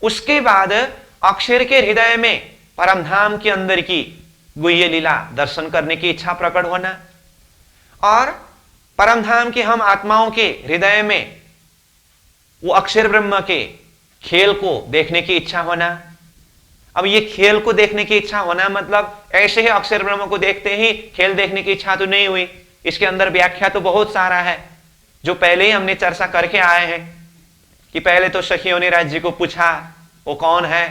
उसके बाद अक्षर के हृदय में परमधाम के अंदर की गुह्य लीला दर्शन करने की इच्छा प्रकट होना, और परमधाम के हम आत्माओं के हृदय में वो अक्षर ब्रह्म के खेल को देखने की इच्छा होना। अब ये खेल को देखने की इच्छा होना मतलब ऐसे ही अक्षर ब्रह्म को देखते ही खेल देखने की इच्छा तो नहीं हुई। इसके अंदर व्याख्या तो बहुत सारा है, जो पहले ही हमने चर्चा करके आए हैं कि पहले तो सखियों ने राज्य को पूछा वो कौन है,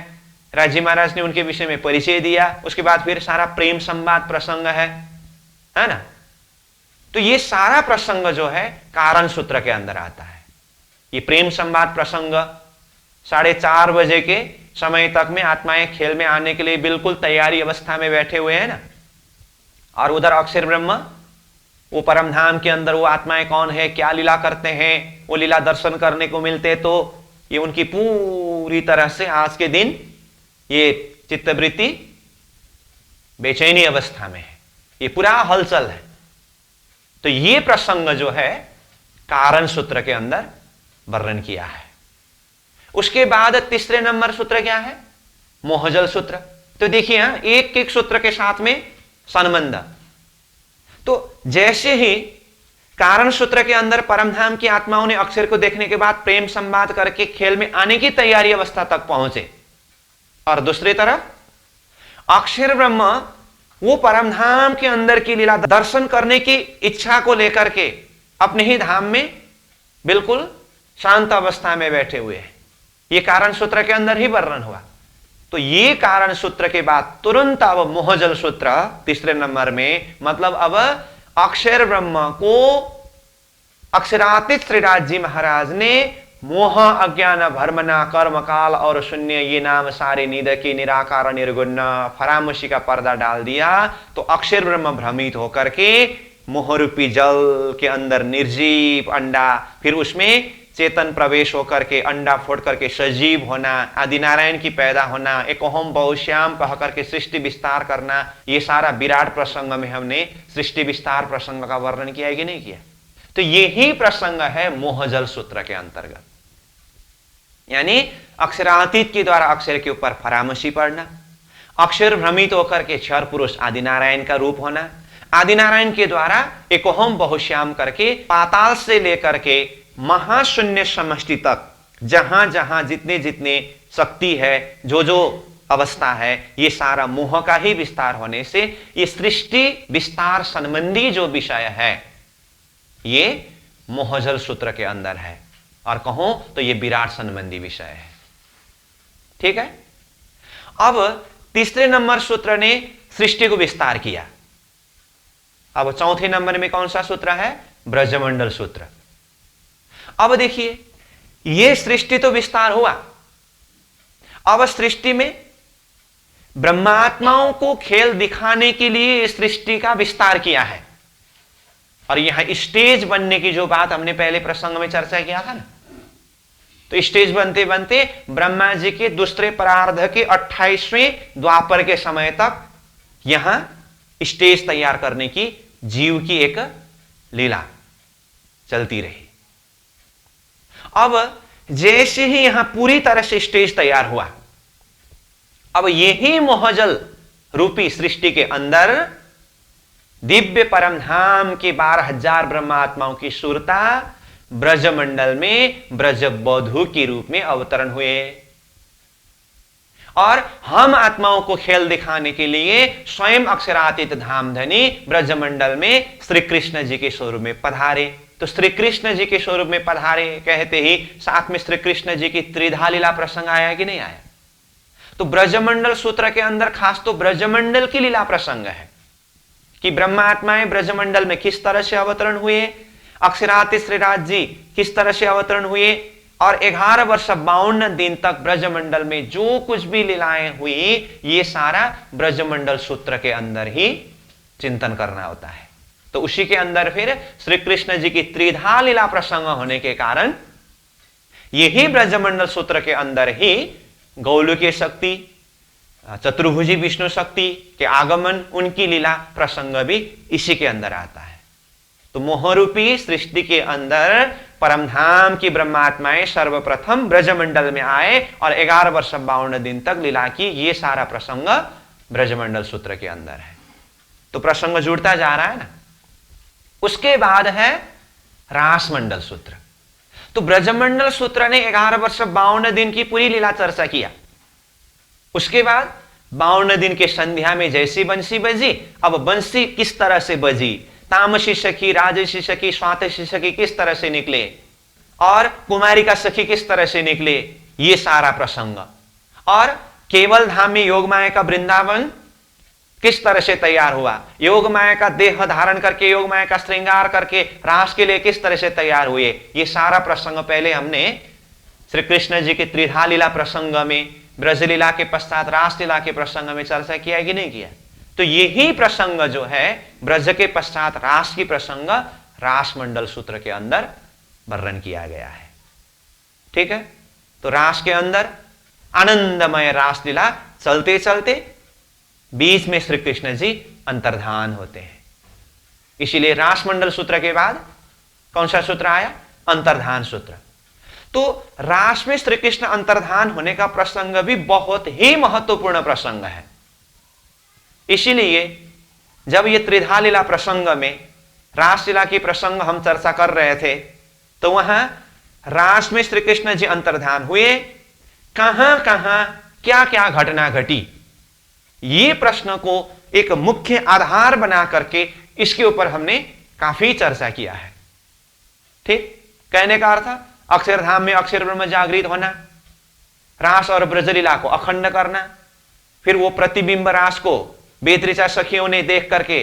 राज्य महाराज ने उनके विषय में परिचय दिया, उसके बाद फिर सारा प्रेम संवाद प्रसंग है ना। तो ये सारा प्रसंग जो है कारण सूत्र के अंदर आता है। ये प्रेम संवाद प्रसंग 4:30 बजे के समय तक में आत्माएं खेल में आने के लिए बिल्कुल तैयारी अवस्था में बैठे हुए हैं ना, और उधर अक्षर ब्रह्म वो परमधाम के अंदर वो आत्माएं कौन है, क्या लीला करते हैं, वो लीला दर्शन करने को मिलते तो ये उनकी पूरी तरह से आज के दिन ये चित्तवृत्ति बेचैनी अवस्था में है, ये पूरा हलचल है। तो ये प्रसंग जो है कारण सूत्र के अंदर वर्णन किया है। उसके बाद तीसरे नंबर सूत्र क्या है, मोहजल सूत्र। तो देखिए यहां एक एक सूत्र के साथ में संबंध। तो जैसे ही कारण सूत्र के अंदर परमधाम की आत्माओं ने अक्षर को देखने के बाद प्रेम संवाद करके खेल में आने की तैयारी अवस्था तक पहुंचे, और दूसरी तरफ अक्षर ब्रह्म वो परमधाम के अंदर की लीला दर्शन करने की इच्छा को लेकर के अपने ही धाम में बिल्कुल शांत अवस्था में बैठे हुए हैं। ये कारण सूत्र के अंदर ही वर्णन हुआ। तो ये कारण सूत्र के बाद तुरंत अब मोहजल सूत्र तीसरे नंबर में, मतलब अब अक्षर ब्रह्म को अक्षरातीत श्रीराज जी महाराज ने मोह अज्ञान भर्मना कर्म काल और शून्य ये नाम सारे नींद की निराकार निर्गुण फरामशी का पर्दा डाल दिया। तो अक्षर ब्रह्म भ्रमित होकर के मोहरूपी जल के अंदर निर्जीव अंडा, फिर उसमें चेतन प्रवेश होकर के अंडा फोड़ करके सजीव होना, आदि नारायण की पैदा होना, एक ओम बहुश्याम कह करके सृष्टि विस्तार करना, ये सारा विराट प्रसंग में हमने सृष्टि विस्तार प्रसंग का वर्णन किया है कि नहीं किया। तो यही प्रसंग है मोहजल सूत्र के अंतर्गत, यानी अक्षरातीत के द्वारा अक्षर के ऊपर फरामशी पड़ना, अक्षर भ्रमित होकर के क्षर पुरुष आदि नारायण का रूप होना, आदि नारायण के द्वारा एक ओम बहुश्याम करके पाताल से लेकर के महाशून्य समष्टि तक जहां जहां जितने जितने शक्ति है, जो जो अवस्था है, ये सारा मोह का ही विस्तार होने से ये सृष्टि विस्तार संबंधी जो विषय है ये मोहजल सूत्र के अंदर है, और कहो तो ये विराट संबंधी विषय है। ठीक है। अब तीसरे नंबर सूत्र ने सृष्टि को विस्तार किया। अब चौथे नंबर में कौन सा सूत्र है, ब्रजमंडल सूत्र। अब देखिए यह सृष्टि तो विस्तार हुआ, अब सृष्टि में ब्रह्मात्माओं को खेल दिखाने के लिए इस सृष्टि का विस्तार किया है। और यहां स्टेज बनने की जो बात हमने पहले प्रसंग में चर्चा किया था ना, तो स्टेज बनते बनते ब्रह्मा जी के दूसरे परार्ध के 28वें द्वापर के समय तक यहां स्टेज तैयार करने की जीव की एक लीला चलती रही। अब जैसे ही यहां पूरी तरह से स्टेज तैयार हुआ, अब यही मोहजल रूपी सृष्टि के अंदर दिव्य परमधाम के 12,000 ब्रह्मात्माओं की सुरता ब्रजमंडल में ब्रजबधू के रूप में अवतरण हुए, और हम आत्माओं को खेल दिखाने के लिए स्वयं अक्षरातीत धामधनी ब्रजमंडल में श्री कृष्ण जी के स्वरूप में पधारे। तो श्री कृष्ण जी के स्वरूप में पधारे कहते ही साथ में श्री कृष्ण जी की त्रिधा लीला प्रसंग आया कि नहीं आया। तो ब्रजमंडल सूत्र के अंदर खास तो ब्रजमंडल की लीला प्रसंग है कि ब्रह्मात्माएं ब्रजमंडल में किस तरह से अवतरण हुए, अक्षरातीत श्रीराज जी किस तरह से अवतरण हुए, और 11 वर्ष 52 दिन तक ब्रजमंडल में जो कुछ भी लीलाएं हुई ये सारा ब्रजमंडल सूत्र के अंदर ही चिंतन करना होता है। तो उसी के अंदर फिर श्री कृष्ण जी की त्रिधा लीला प्रसंग होने के कारण यही ब्रजमंडल सूत्र के अंदर ही गौलुकीय शक्ति, चतुर्भुजी विष्णु शक्ति के आगमन, उनकी लीला प्रसंग भी इसी के अंदर आता है। तो मोहरूपी सृष्टि के अंदर परमधाम की ब्रह्मात्माएं सर्वप्रथम ब्रजमंडल में आए और 11 वर्ष 52 दिन तक लीला की। ये सारा प्रसंग ब्रजमंडल सूत्र के अंदर है। तो प्रसंग जुड़ता जा रहा है ना। उसके बाद है रासमंडल सूत्र। तो ब्रजमंडल सूत्र ने 11 वर्ष 52 दिन की पूरी लीला चर्चा किया। उसके बाद 52 दिन के संध्या में जैसी बंसी बजी, अब बंसी किस तरह से बजी, तामसी सखी, राजसी सखी, स्वातसी सखी किस तरह से निकले और कुमारी का सखी किस तरह से निकले, ये सारा प्रसंग। और केवल धाम में योगमाया का वृंदावन किस तरह से तैयार हुआ, योगमाया का देह धारण करके, योगमाया का श्रृंगार करके रास के लिए किस तरह से तैयार हुए, ये सारा प्रसंग पहले हमने श्री कृष्ण जी के त्रिधा लीला प्रसंग में, ब्रजलीला के पश्चात रासलीला के प्रसंग में चर्चा किया कि नहीं किया। तो यही प्रसंग जो है ब्रज के पश्चात रास की प्रसंग रासमंडल सूत्र के अंदर वर्णन किया गया है। ठीक है। तो रास के अंदर आनंदमय रासलीला चलते चलते बीच में श्री कृष्ण जी अंतर्धान होते हैं। इसीलिए रासमंडल सूत्र के बाद कौन सा सूत्र आया, अंतर्धान सूत्र। तो रास में श्री कृष्ण अंतर्धान होने का प्रसंग भी बहुत ही महत्वपूर्ण प्रसंग है। इसीलिए जब ये त्रिधा लीला प्रसंग में रासलीला की प्रसंग हम चर्चा कर रहे थे, तो वहां रास में श्री कृष्ण जी अंतर्धान हुए, कहां कहां क्या क्या घटना घटी, ये प्रश्न को एक मुख्य आधार बना करके इसके ऊपर हमने काफी चर्चा किया है। ठीक। कहने का अर्थ अक्षरधाम में अक्षर ब्रह्म जागृत होना, रास और ब्रजलीला को अखंड करना, फिर वो प्रतिबिंब रास को बेतरिचा सखियों ने देख करके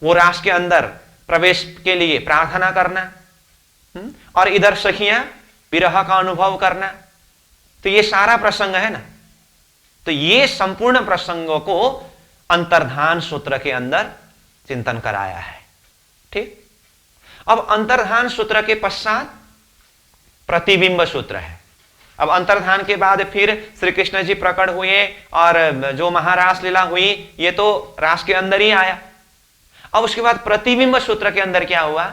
वो रास के अंदर प्रवेश के लिए प्रार्थना करना, और इधर सखियां विरह का अनुभव करना। तो ये सारा प्रसंग है ना। तो ये संपूर्ण प्रसंगों को अंतर्धान सूत्र के अंदर चिंतन कराया है। ठीक। अब अंतर्धान सूत्र के पश्चात प्रतिबिंब सूत्र है। अब अंतर्धान के बाद फिर श्री कृष्ण जी प्रकट हुए और जो महारास लीला हुई ये तो रास के अंदर ही आया। अब उसके बाद प्रतिबिंब सूत्र के अंदर क्या हुआ,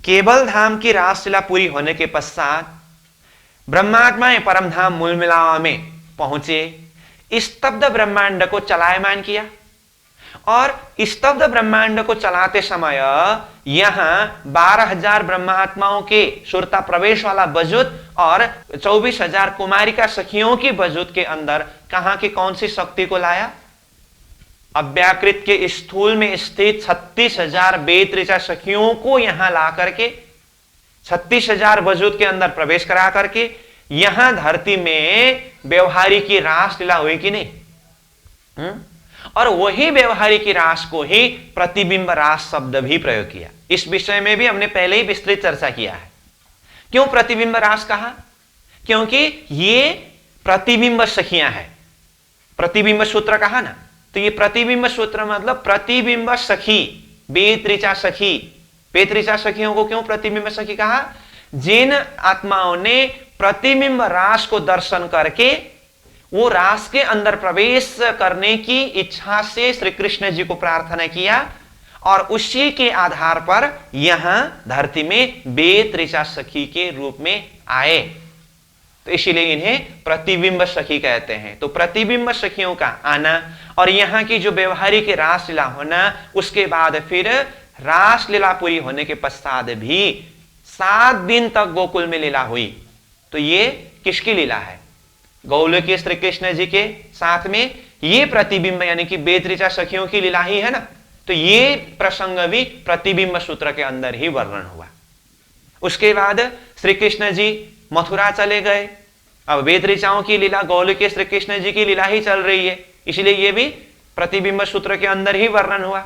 केवल धाम की रास लीला पूरी होने के पश्चात ब्रह्मात्माएं परमधाम मूल मिलावा में पहुंचे, स्तब्ध ब्रह्मांड को चलायमान किया। और स्तब्ध ब्रह्मांड को चलाते समय यहां 12,000 ब्रह्मात्माओं के सुरता प्रवेश वाला वजूद और 24,000 कुमारिका सखियों की वजूद के अंदर कहां की कौन सी शक्ति को लाया, अव्याकृत के स्थूल में स्थित 36,000 बेतरिचा सखियों को यहां ला करके 36,000 वजूद के अंदर प्रवेश करा करके यहां धरती में व्यवहारिक की रास लीला हुई कि नहीं। और वही व्यवहारिक की रास को ही प्रतिबिंब रास शब्द भी प्रयोग किया। इस विषय में भी हमने पहले ही विस्तृत चर्चा किया है। क्यों प्रतिबिंब रास कहा, क्योंकि ये प्रतिबिंब सखियां हैं। प्रतिबिंब सूत्र कहा ना, तो ये प्रतिबिंब सूत्र मतलब प्रतिबिंब सखी, बेतरिचा सखी। बेतरिचा सखियों को क्यों प्रतिबिंब सखी कहा, जिन आत्माओं ने प्रतिबिंब रास को दर्शन करके वो रास के अंदर प्रवेश करने की इच्छा से श्री कृष्ण जी को प्रार्थना किया और उसी के आधार पर यहां धरती में बेतरिचा सखी के रूप में आए। तो इसीलिए इन्हें प्रतिबिंब सखी कहते हैं। तो प्रतिबिंब सखियों का आना और यहां की जो व्यवहारिक रास लीला होना, उसके बाद फिर रास लीला पूरी होने के पश्चात भी 7 दिन तक गोकुल में लीला हुई। तो ये किसकी लीला है, गौलोकी श्री कृष्ण जी के साथ में ये प्रतिबिंब यानी कि बेतरिचा सखियों की लीला ही है ना। तो ये प्रसंग भी प्रतिबिंब सूत्र के अंदर ही वर्णन हुआ। उसके बाद श्री कृष्ण जी मथुरा चले गए। अब बेतरिचाओं की लीला, गौलोकी श्री कृष्ण जी की लीला ही चल रही है, इसलिए ये भी प्रतिबिंब सूत्र के अंदर ही वर्णन हुआ।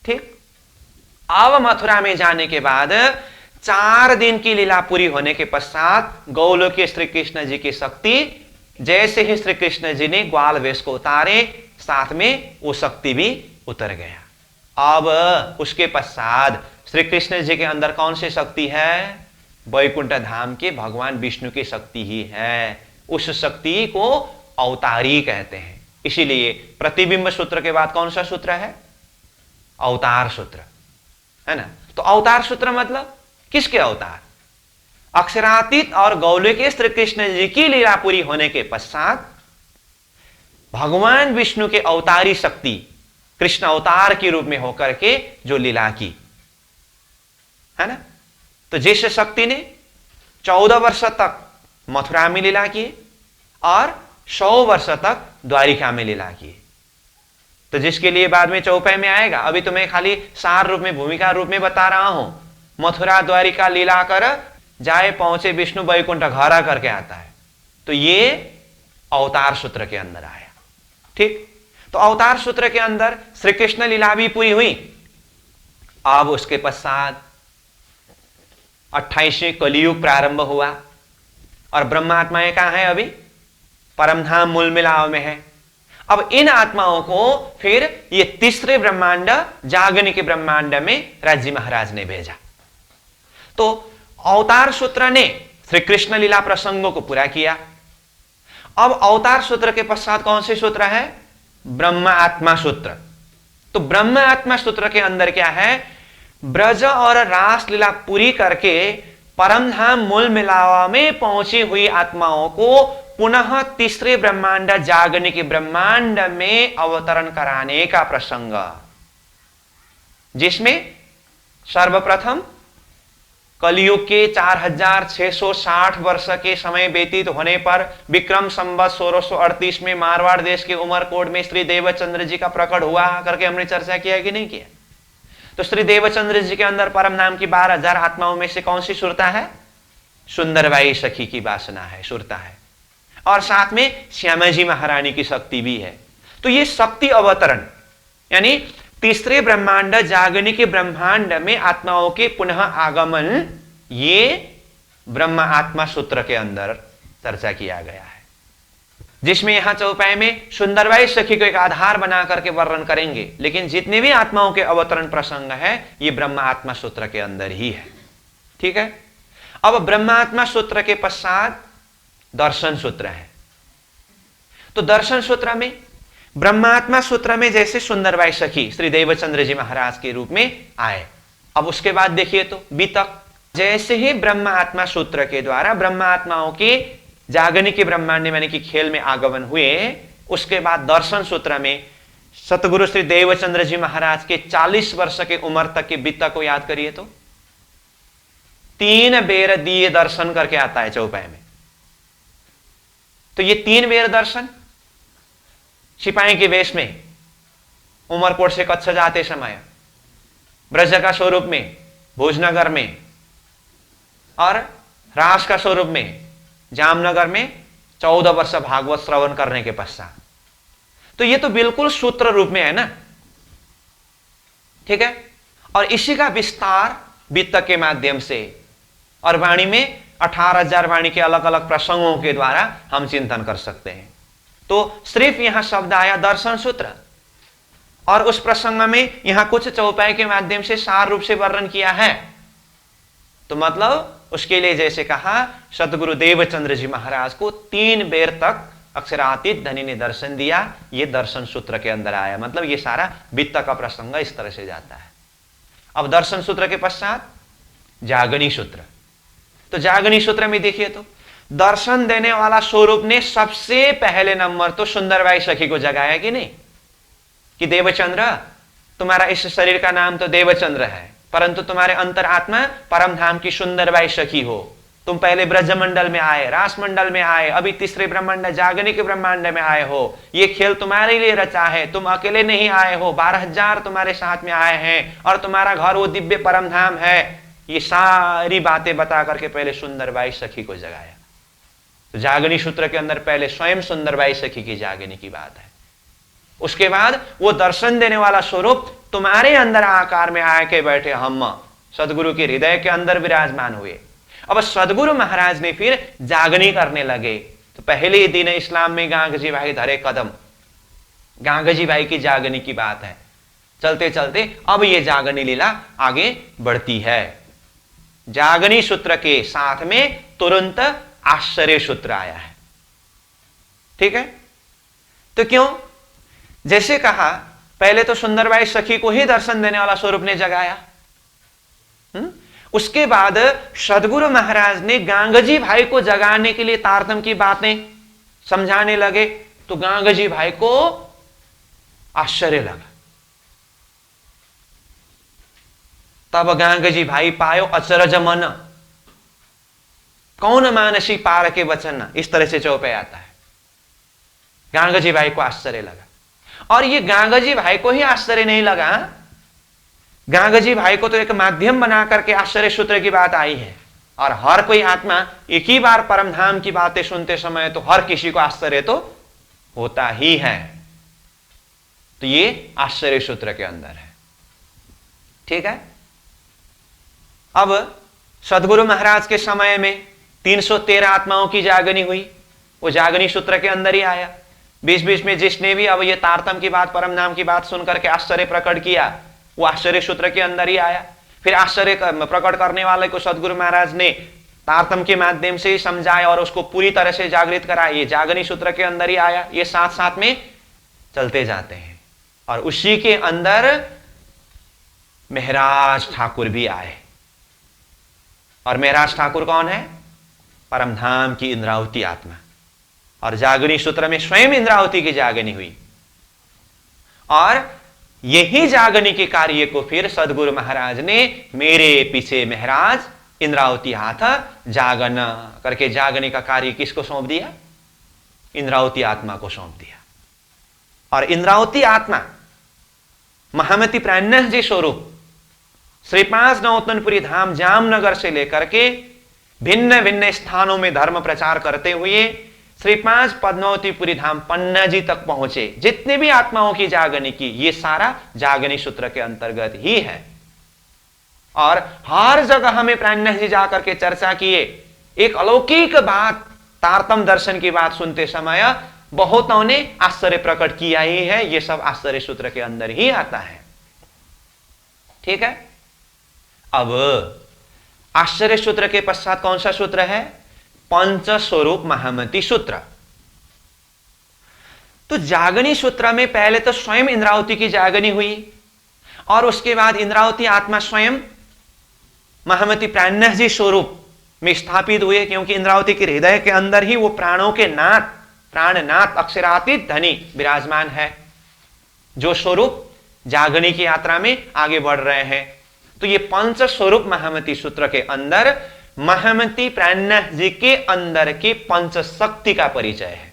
ठीक। अब मथुरा में जाने के बाद 4 दिन की लीला पूरी होने के पश्चात गौलोकी श्री कृष्ण जी की शक्ति, जैसे ही श्री कृष्ण जी ने ग्वाल वेश को उतारे, साथ में वो शक्ति भी उतर गया। अब उसके पश्चात श्री कृष्ण जी के अंदर कौन सी शक्ति है, वैकुंठ धाम के भगवान विष्णु की शक्ति ही है। उस शक्ति को अवतारी कहते हैं। इसीलिए प्रतिबिंब सूत्र के बाद कौन सा सूत्र है, अवतार सूत्र है ना। तो अवतार सूत्र मतलब किसके अवतार, अक्षरातीत और गौलोकीय श्री कृष्ण जी की लीला पूरी होने के पश्चात भगवान विष्णु के अवतारी शक्ति कृष्ण अवतार के रूप में होकर के जो लीला की है ना, तो जिस शक्ति ने 14 वर्ष तक मथुरा में लीला किए और 100 वर्ष तक द्वारिका में लीला किए, तो जिसके लिए बाद में चौपाई में आएगा। अभी तो मैं खाली सार रूप में, भूमिका रूप में बता रहा हूं। मथुरा द्वारिका लीला कर जाए पहुंचे विष्णु वैकुंठ घरा करके आता है, तो ये अवतार सूत्र के अंदर आया। ठीक, तो अवतार सूत्र के अंदर श्री कृष्ण लीला भी पूरी हुई। अब उसके पश्चात 28वें कलियुग प्रारंभ हुआ और ब्रह्मात्माएं कहां है? अभी परमधाम मूल मिलाव में है। अब इन आत्माओं को फिर ये तीसरे ब्रह्मांड जागनिक ब्रह्मांड में राज्य महाराज ने भेजा। तो अवतार सूत्र ने श्री कृष्ण लीला प्रसंगों को पूरा किया। अब अवतार सूत्र के पश्चात कौन से सूत्र है? ब्रह्म आत्मा सूत्र। तो ब्रह्म आत्मा सूत्र के अंदर क्या है? ब्रज और रास लीला पूरी करके परमधाम मूल मिलावा में पहुंची हुई आत्माओं को पुनः तीसरे ब्रह्मांड जागनिक ब्रह्मांड में अवतरण कराने का प्रसंग, जिसमें सर्वप्रथम कलियुग के 4660 वर्ष के समय व्यतीत होने पर विक्रम संवत 1638 में मारवाड़ देश के उमरकोट में श्री देवचंद्र जी का प्रकट हुआ करके हमने चर्चा किया है कि नहीं किया? तो श्री देवचंद्र जी के अंदर परम नाम की 12,000 आत्माओं में से कौन सी सुरता है? सुंदरबाई सखी की वासना है, सुरता है, और साथ में श्यामा जी महारानी की शक्ति भी है। तो ये शक्ति अवतरण यानी तीसरे ब्रह्मांड जागनिक ब्रह्मांड में आत्माओं के पुनः आगमन, ये ब्रह्म आत्मा सूत्र के अंदर चर्चा किया गया है, जिसमें यहां चौपाई में सुंदरबाई सखी को एक आधार बना करके वर्णन करेंगे। लेकिन जितने भी आत्माओं के अवतरण प्रसंग है ये ब्रह्म आत्मा सूत्र के अंदर ही है। ठीक है, अब ब्रह्म आत्मा सूत्र के पश्चात दर्शन सूत्र है। तो दर्शन सूत्र में, ब्रह्मात्मा सूत्र में जैसे सुंदरबाई सखी श्री देवचंद्र जी महाराज के रूप में आए, अब उसके बाद देखिए तो बीतक जैसे ही ब्रह्म आत्मा सूत्र के द्वारा ब्रह्म आत्माओं के जागनिक ब्रह्मांड यानी कि खेल में आगमन हुए, उसके बाद दर्शन सूत्र में सतगुरु श्री देवचंद्र जी महाराज के 40 वर्ष के उम्र तक के बीतक को याद करिए तो 3 बेर दिए दर्शन करके आता है चौपाई में। तो ये 3 बेर दर्शन सिपाही के वेश में उमरकोट से कच्छ जाते समय, ब्रज का स्वरूप में भोजनगर में, और रास का स्वरूप में जामनगर में 14 वर्ष भागवत श्रवण करने के पश्चात। तो ये तो बिल्कुल सूत्र रूप में है ना। ठीक है, और इसी का विस्तार बीतक के माध्यम से और वाणी में 18,000 वाणी के अलग अलग प्रसंगों के द्वारा हम चिंतन कर सकते हैं। तो सिर्फ यहां शब्द आया दर्शन सूत्र, और उस प्रसंग में यहां कुछ चौपाई के माध्यम से सार रूप से वर्णन किया है। तो मतलब उसके लिए जैसे कहा सतगुरु देवचंद्र जी महाराज को 3 बेर तक अक्षरातीत धनी ने दर्शन दिया, ये दर्शन सूत्र के अंदर आया। मतलब ये सारा बीतक का प्रसंग इस तरह से जाता है। अब दर्शन सूत्र के पश्चात जागनी सूत्र। तो जागनी सूत्र में देखिए तो दर्शन देने वाला स्वरूप ने सबसे पहले नंबर तो सुंदरबाई सखी को जगाया कि नहीं, कि देवचंद्र तुम्हारा इस शरीर का नाम तो देवचंद्र है, परंतु तुम्हारे अंतरात्मा परमधाम की सुंदरबाई सखी हो। तुम पहले ब्रज मंडल में आए, रास मंडल में आए, अभी तीसरे ब्रह्मांड जागनिक ब्रह्मांड में आए हो। ये खेल तुम्हारे लिए रचा है, तुम अकेले नहीं आए हो, 12,000 तुम्हारे साथ में आए हैं, और तुम्हारा घर वो दिव्य परमधाम है। ये सारी बातें बता करके पहले सुंदरबाई सखी को जगाया। तो जागनी सूत्र के अंदर पहले स्वयं सुंदरबाई सखी की जागनी की बात है। उसके बाद वो दर्शन देने वाला स्वरूप तुम्हारे अंदर आकार में आके बैठे हम सदगुरु के हृदय के अंदर विराजमान हुए। अब सदगुरु महाराज ने फिर जागनी करने लगे। तो पहले दिन इस्लाम में गांगजी भाई धरे कदम, गांगजी भाई की जागनी की बात है। चलते चलते अब ये जागनी लीला आगे बढ़ती है। जागनी सूत्र के साथ में तुरंत आश्चर्य सूत्र आया है। ठीक है, तो क्यों? जैसे कहा पहले तो सुंदरबाई सखी को ही दर्शन देने वाला स्वरूप ने जगाया, उसके बाद सदगुरु महाराज ने गांगजी भाई को जगाने के लिए तारतम की बातें समझाने लगे, तो गांगजी भाई को आश्चर्य लगा। तब गांगजी भाई पायो अचरज मन, कौन मानसी पार के वचन, इस तरह से चौपे आता है। गांगजी भाई को आश्चर्य लगा, और ये गांगजी भाई को ही आश्चर्य नहीं लगा, गांगजी भाई को तो एक माध्यम बना करके आश्चर्य सूत्र की बात आई है। और हर कोई आत्मा एक ही बार परम धाम की बातें सुनते समय तो हर किसी को आश्चर्य तो होता ही है। तो ये आश्चर्य सूत्र के अंदर है। ठीक है। अब सदगुरु महाराज के समय में 313 आत्माओं की जागनी हुई, वो जागनी सूत्र के अंदर ही आया। बीच बीच में जिसने भी अब ये तारतम की बात, परम नाम की बात सुनकर के आश्चर्य प्रकट किया, वो आश्चर्य सूत्र के अंदर ही आया। फिर आश्चर्य प्रकट करने वाले को सदगुरु महाराज ने तारतम के माध्यम से ही समझाया और उसको पूरी तरह से जागृत कराया, ये जागनी सूत्र के अंदर ही आया। ये साथ साथ में चलते जाते हैं। और उसी के अंदर महराज ठाकुर भी आए। और महराज ठाकुर कौन है? परमधाम की इंद्रावती आत्मा। और जागनी सूत्र में स्वयं इंद्रावती की जागनी हुई। और यही जागनी के कार्य को फिर सदगुरु महाराज ने मेरे पीछे महराज इंद्रावती हाथ जागन करके जागने का कार्य किसको सौंप दिया? इंद्रावती आत्मा को सौंप दिया। और इंद्रावती आत्मा महामती प्राणनाथ जी स्वरूप श्री 5 नौतनपुरी धाम जामनगर से लेकर के भिन्न भिन्न स्थानों में धर्म प्रचार करते हुए श्री 5 पद्मावतीपुरी धाम पन्ना जी तक पहुंचे। जितने भी आत्माओं की जागनी की, ये सारा जागनी सूत्र के अंतर्गत ही है। और हर जगह हमें प्राणनाथ जी जाकर के चर्चा किए। एक अलौकिक बात, तारतम दर्शन की बात सुनते समय बहुतों ने आश्चर्य प्रकट किया ही है। ये सब आश्चर्य सूत्र के अंदर ही आता है। ठीक है। अब आश्चर्य सूत्र के पश्चात कौन सा सूत्र है? पंच स्वरूप महामती सूत्र। तो जागनी सूत्र में पहले तो स्वयं इंद्रावती की जागनी हुई, और उसके बाद इंद्रावती आत्मा स्वयं महामती प्राणनाथ जी स्वरूप में स्थापित हुए, क्योंकि इंद्रावती के हृदय के अंदर ही वो प्राणों के नाथ, प्राणनाथ अक्षरातीत धनी विराजमान है, जो स्वरूप जागनी की यात्रा में आगे बढ़ रहे हैं। तो ये पंच स्वरूप महामती सूत्र के अंदर महामती प्राणनाथ जी के अंदर के पंच शक्ति का परिचय है,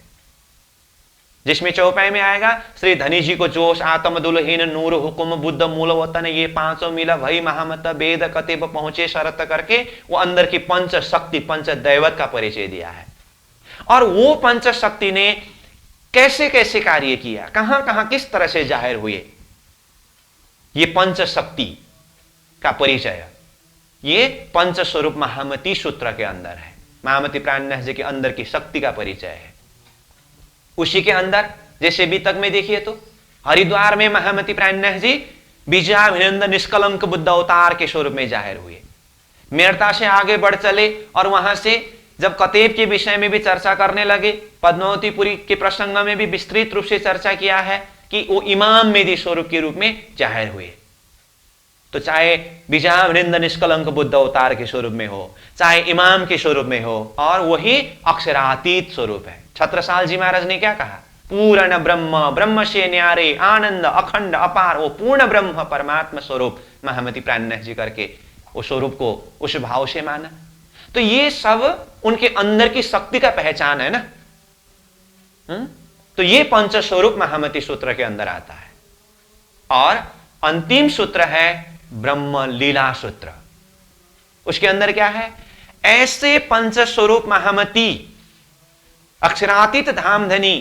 जिसमें चौपाई में आएगा श्री धनी जी को जोश आत्म दुलहीन नूर हुकुम बुद्ध मूल वतन, ये पांचों मिला भई महामत वेद कतिब पहुंचे शरत करके वो अंदर की पंच शक्ति, पंच दैवत का परिचय दिया है। और वो पंच शक्ति ने कैसे कैसे कार्य किया, कहां कहां किस तरह से जाहिर हुए, ये पंच शक्ति का परिचय ये पंच स्वरूप महामती सूत्र के अंदर है। महामती प्राणनाथ जी के अंदर की शक्ति का परिचय है। उसी के अंदर जैसे बीतक में देखिए तो हरिद्वार में महामती प्राणनाथ जी विजयाभिनंदन निष्कलंक बुद्ध अवतार के स्वरूप में जाहिर हुए। मेरता से आगे बढ़ चले और वहां से जब कतेब के विषय में भी चर्चा करने लगे, पद्मावतीपुरी के प्रसंग में भी विस्तृत रूप से चर्चा किया है कि वो इमाम मेदी स्वरूप के रूप में जाहिर हुए। तो चाहे विजयाभिनंदन निष्कलंक बुद्ध अवतार के स्वरूप में हो, चाहे इमाम के स्वरूप में हो, और वही अक्षरातीत स्वरूप है। छत्रसाल जी महाराज ने क्या कहा? पूर्ण ब्रह्म, ब्रह्म से न्यारे, आनंद अखंड अपार, वो पूर्ण ब्रह्म परमात्मा स्वरूप महामती प्राणनाथ जी करके वो स्वरूप को उस भाव से माना। तो ये सब उनके अंदर की शक्ति का पहचान है ना। तो ये पंच स्वरूप महामती सूत्र के अंदर आता है। और अंतिम सूत्र है ब्रह्म लीला सूत्र। उसके अंदर क्या है? ऐसे पंच स्वरूप महामती अक्षरातीत धामधनी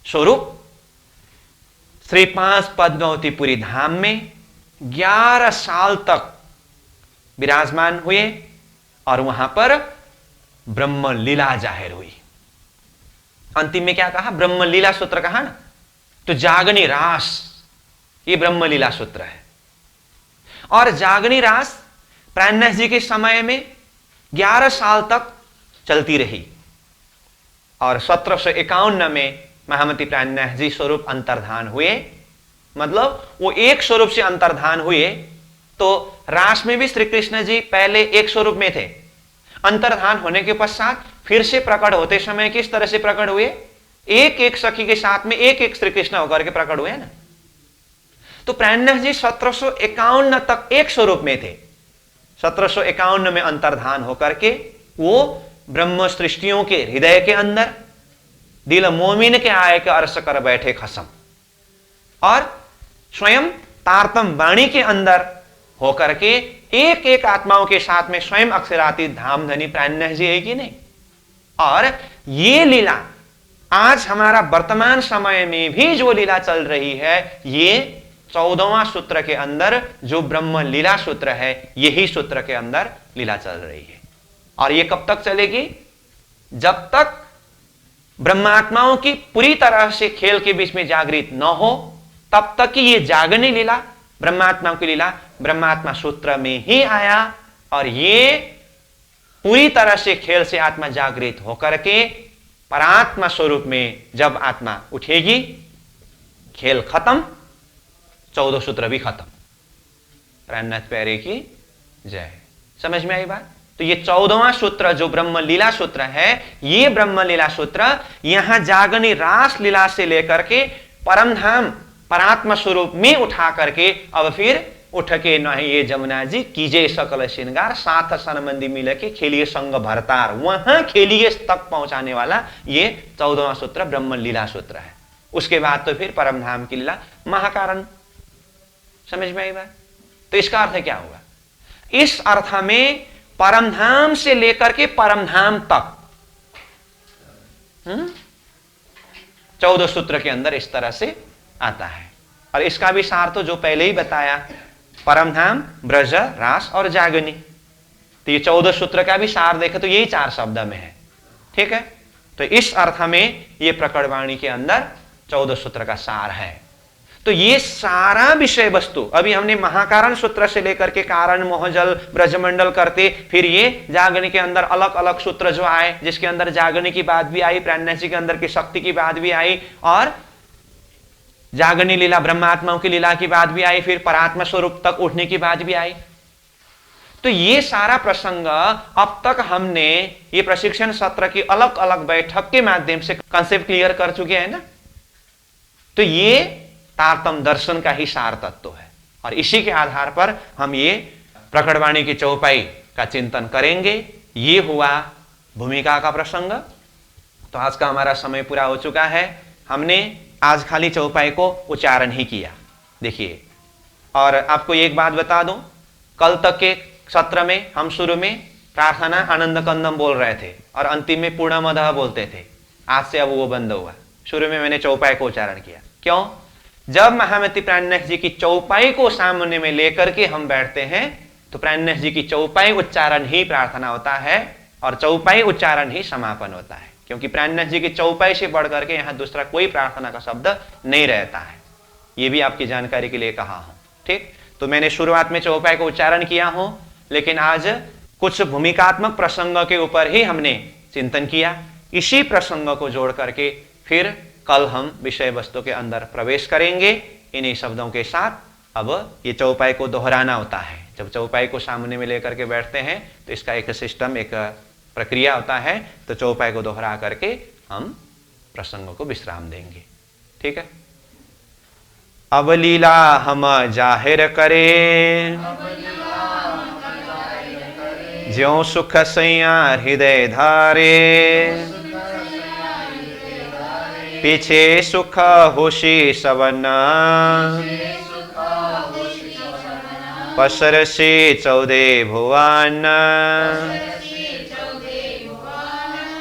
स्वरूप श्री 5 पद्मावतीपुरी धाम में 11 साल तक विराजमान हुए और वहां पर ब्रह्म लीला जाहिर हुई। अंतिम में क्या कहा? ब्रह्म लीला सूत्र कहा ना। तो जागनी रास ये ब्रह्म लीला सूत्र है। और जागनी रास प्राणनाथ जी के समय में 11 साल तक चलती रही और 1751 में महामती प्राणनाथ जी स्वरूप अंतर्धान हुए। मतलब वो एक स्वरूप से अंतर्धान हुए तो रास में भी श्री कृष्ण जी पहले एक स्वरूप में थे, अंतर्धान होने के पश्चात फिर से प्रकट होते समय किस तरह से प्रकट हुए? एक एक सखी के साथ में एक एक श्री कृष्ण होकर के प्रकट हुए ना। तो प्राणनाथ जी 1751 तक एक स्वरूप में थे, 1751 में अंतर्धान होकर के वो ब्रह्म सृष्टियों के हृदय के अंदर दिल मोमिन के आय के अर्श कर बैठे खसम, और स्वयं तारतम वाणी के अंदर होकर के एक एक आत्माओं के साथ में स्वयं अक्षरातीत धाम धनी प्राणनाथ जी है कि नहीं। और ये लीला आज हमारा वर्तमान समय में भी जो लीला चल रही है, ये 14वां सूत्र के अंदर जो ब्रह्म लीला सूत्र है, यही सूत्र के अंदर लीला चल रही है। और ये कब तक चलेगी? जब तक ब्रह्मात्माओं की पूरी तरह से खेल के बीच में जागृत न हो, तब तक की ये जागनी लीला, ब्रह्मात्मा की लीला ब्रह्मात्मा सूत्र में ही आया। और ये पूरी तरह से खेल से आत्मा जागृत होकर के परात्मा स्वरूप में जब आत्मा उठेगी, खेल खत्म, 14 सूत्र भी खत्म। प्राणनाथ प्यारे की जय। समझ में आई बात? तो ये 14वां सूत्र जो ब्रह्म लीला सूत्र है, ये ब्रह्म लीला सूत्र यहां जागनी रास लीला से लेकर के परमधाम परात्मा स्वरूप में उठा करके अब फिर उठ के नहीं ये जमुना जी कीजिए सकल श्रृंगार, साथ सनबंदी मिल के खेलिए संग भरतार, वहां खेलिए तक पहुंचाने वाला ये 14वां सूत्र ब्रह्म लीला सूत्र है। उसके बाद तो फिर परमधाम की लीला महाकारण। समझ में आई बात? तो इसका अर्थ क्या होगा? इस अर्थ में परमधाम से लेकर के परमधाम तक 14 सूत्र के अंदर इस तरह से आता है। और इसका भी सार तो जो पहले ही बताया, परमधाम, ब्रज, रास और जागनी। तो ये 14 सूत्र का भी सार देखे तो यही 4 शब्द में है। ठीक है, तो इस अर्थ में ये प्रकटवाणी के अंदर 14 सूत्र का सार है। तो ये सारा विषय वस्तु अभी हमने महाकारण सूत्र से लेकर के कारण, मोहजल, ब्रजमंडल करते, फिर ये जागनी के अंदर अलग अलग सूत्र जो आए, जिसके अंदर जागनी की बात भी आई, प्राणनाथ जी के अंदर की शक्ति की बात भी आई, और जागनी लीला ब्रह्मात्माओं की लीला की बात भी आई, फिर परात्मा स्वरूप तक उठने की बात भी आई। तो ये सारा प्रसंग अब तक हमने ये प्रशिक्षण सत्र की अलग अलग बैठक के माध्यम से कंसेप्ट क्लियर कर चुके हैं ना। तो ये तारतम दर्शन का ही सार तत्व है, और इसी के आधार पर हम ये प्रकटवाणी की चौपाई का चिंतन करेंगे। ये हुआ भूमिका का प्रसंग। तो आज का हमारा समय पूरा हो चुका है। हमने आज खाली चौपाई को उच्चारण ही किया। देखिए, और आपको एक बात बता दूं, कल तक के सत्र में हम शुरू में प्रार्थना आनंद कंदम बोल रहे थे और अंतिम में पूर्णमदः बोलते थे। आज से अब वो बंद हुआ। शुरू में मैंने चौपाई को उच्चारण किया। क्यों? जब महामती प्राणनाथ जी की चौपाई को सामने में लेकर के हम बैठते हैं, तो प्राणनाथ जी की चौपाई उच्चारण ही प्रार्थना होता है और चौपाई उच्चारण ही समापन होता है। क्योंकि प्राणनाथ जी की चौपाई से बढ़ करके यहां दूसरा कोई प्रार्थना का शब्द नहीं रहता है। ये भी आपकी जानकारी के लिए कहा हूं। ठीक, तो मैंने शुरुआत में चौपाई को उच्चारण किया हूं, लेकिन आज कुछ भूमिकात्मक प्रसंग के ऊपर ही हमने चिंतन किया। इसी प्रसंग को जोड़ करके फिर कल हम विषय वस्तु के अंदर प्रवेश करेंगे इन्हीं शब्दों के साथ। अब ये चौपाई को दोहराना होता है। जब चौपाई को सामने में लेकर के बैठते हैं तो इसका एक सिस्टम, एक प्रक्रिया होता है। तो चौपाई को दोहरा करके हम प्रसंगों को विश्राम देंगे। ठीक है। अब लीला हम जाहिर करें, ज्यों सुख सैया हृदय धारे, पीछे सुख होशी सवना, पसर से 14 भुवन,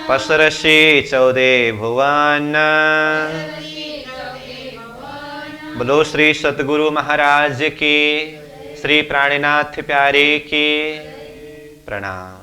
पसर से 14 भुवन। बोलो श्री सतगुरु महाराज की, श्री प्राणनाथ प्यारे की प्रणाम।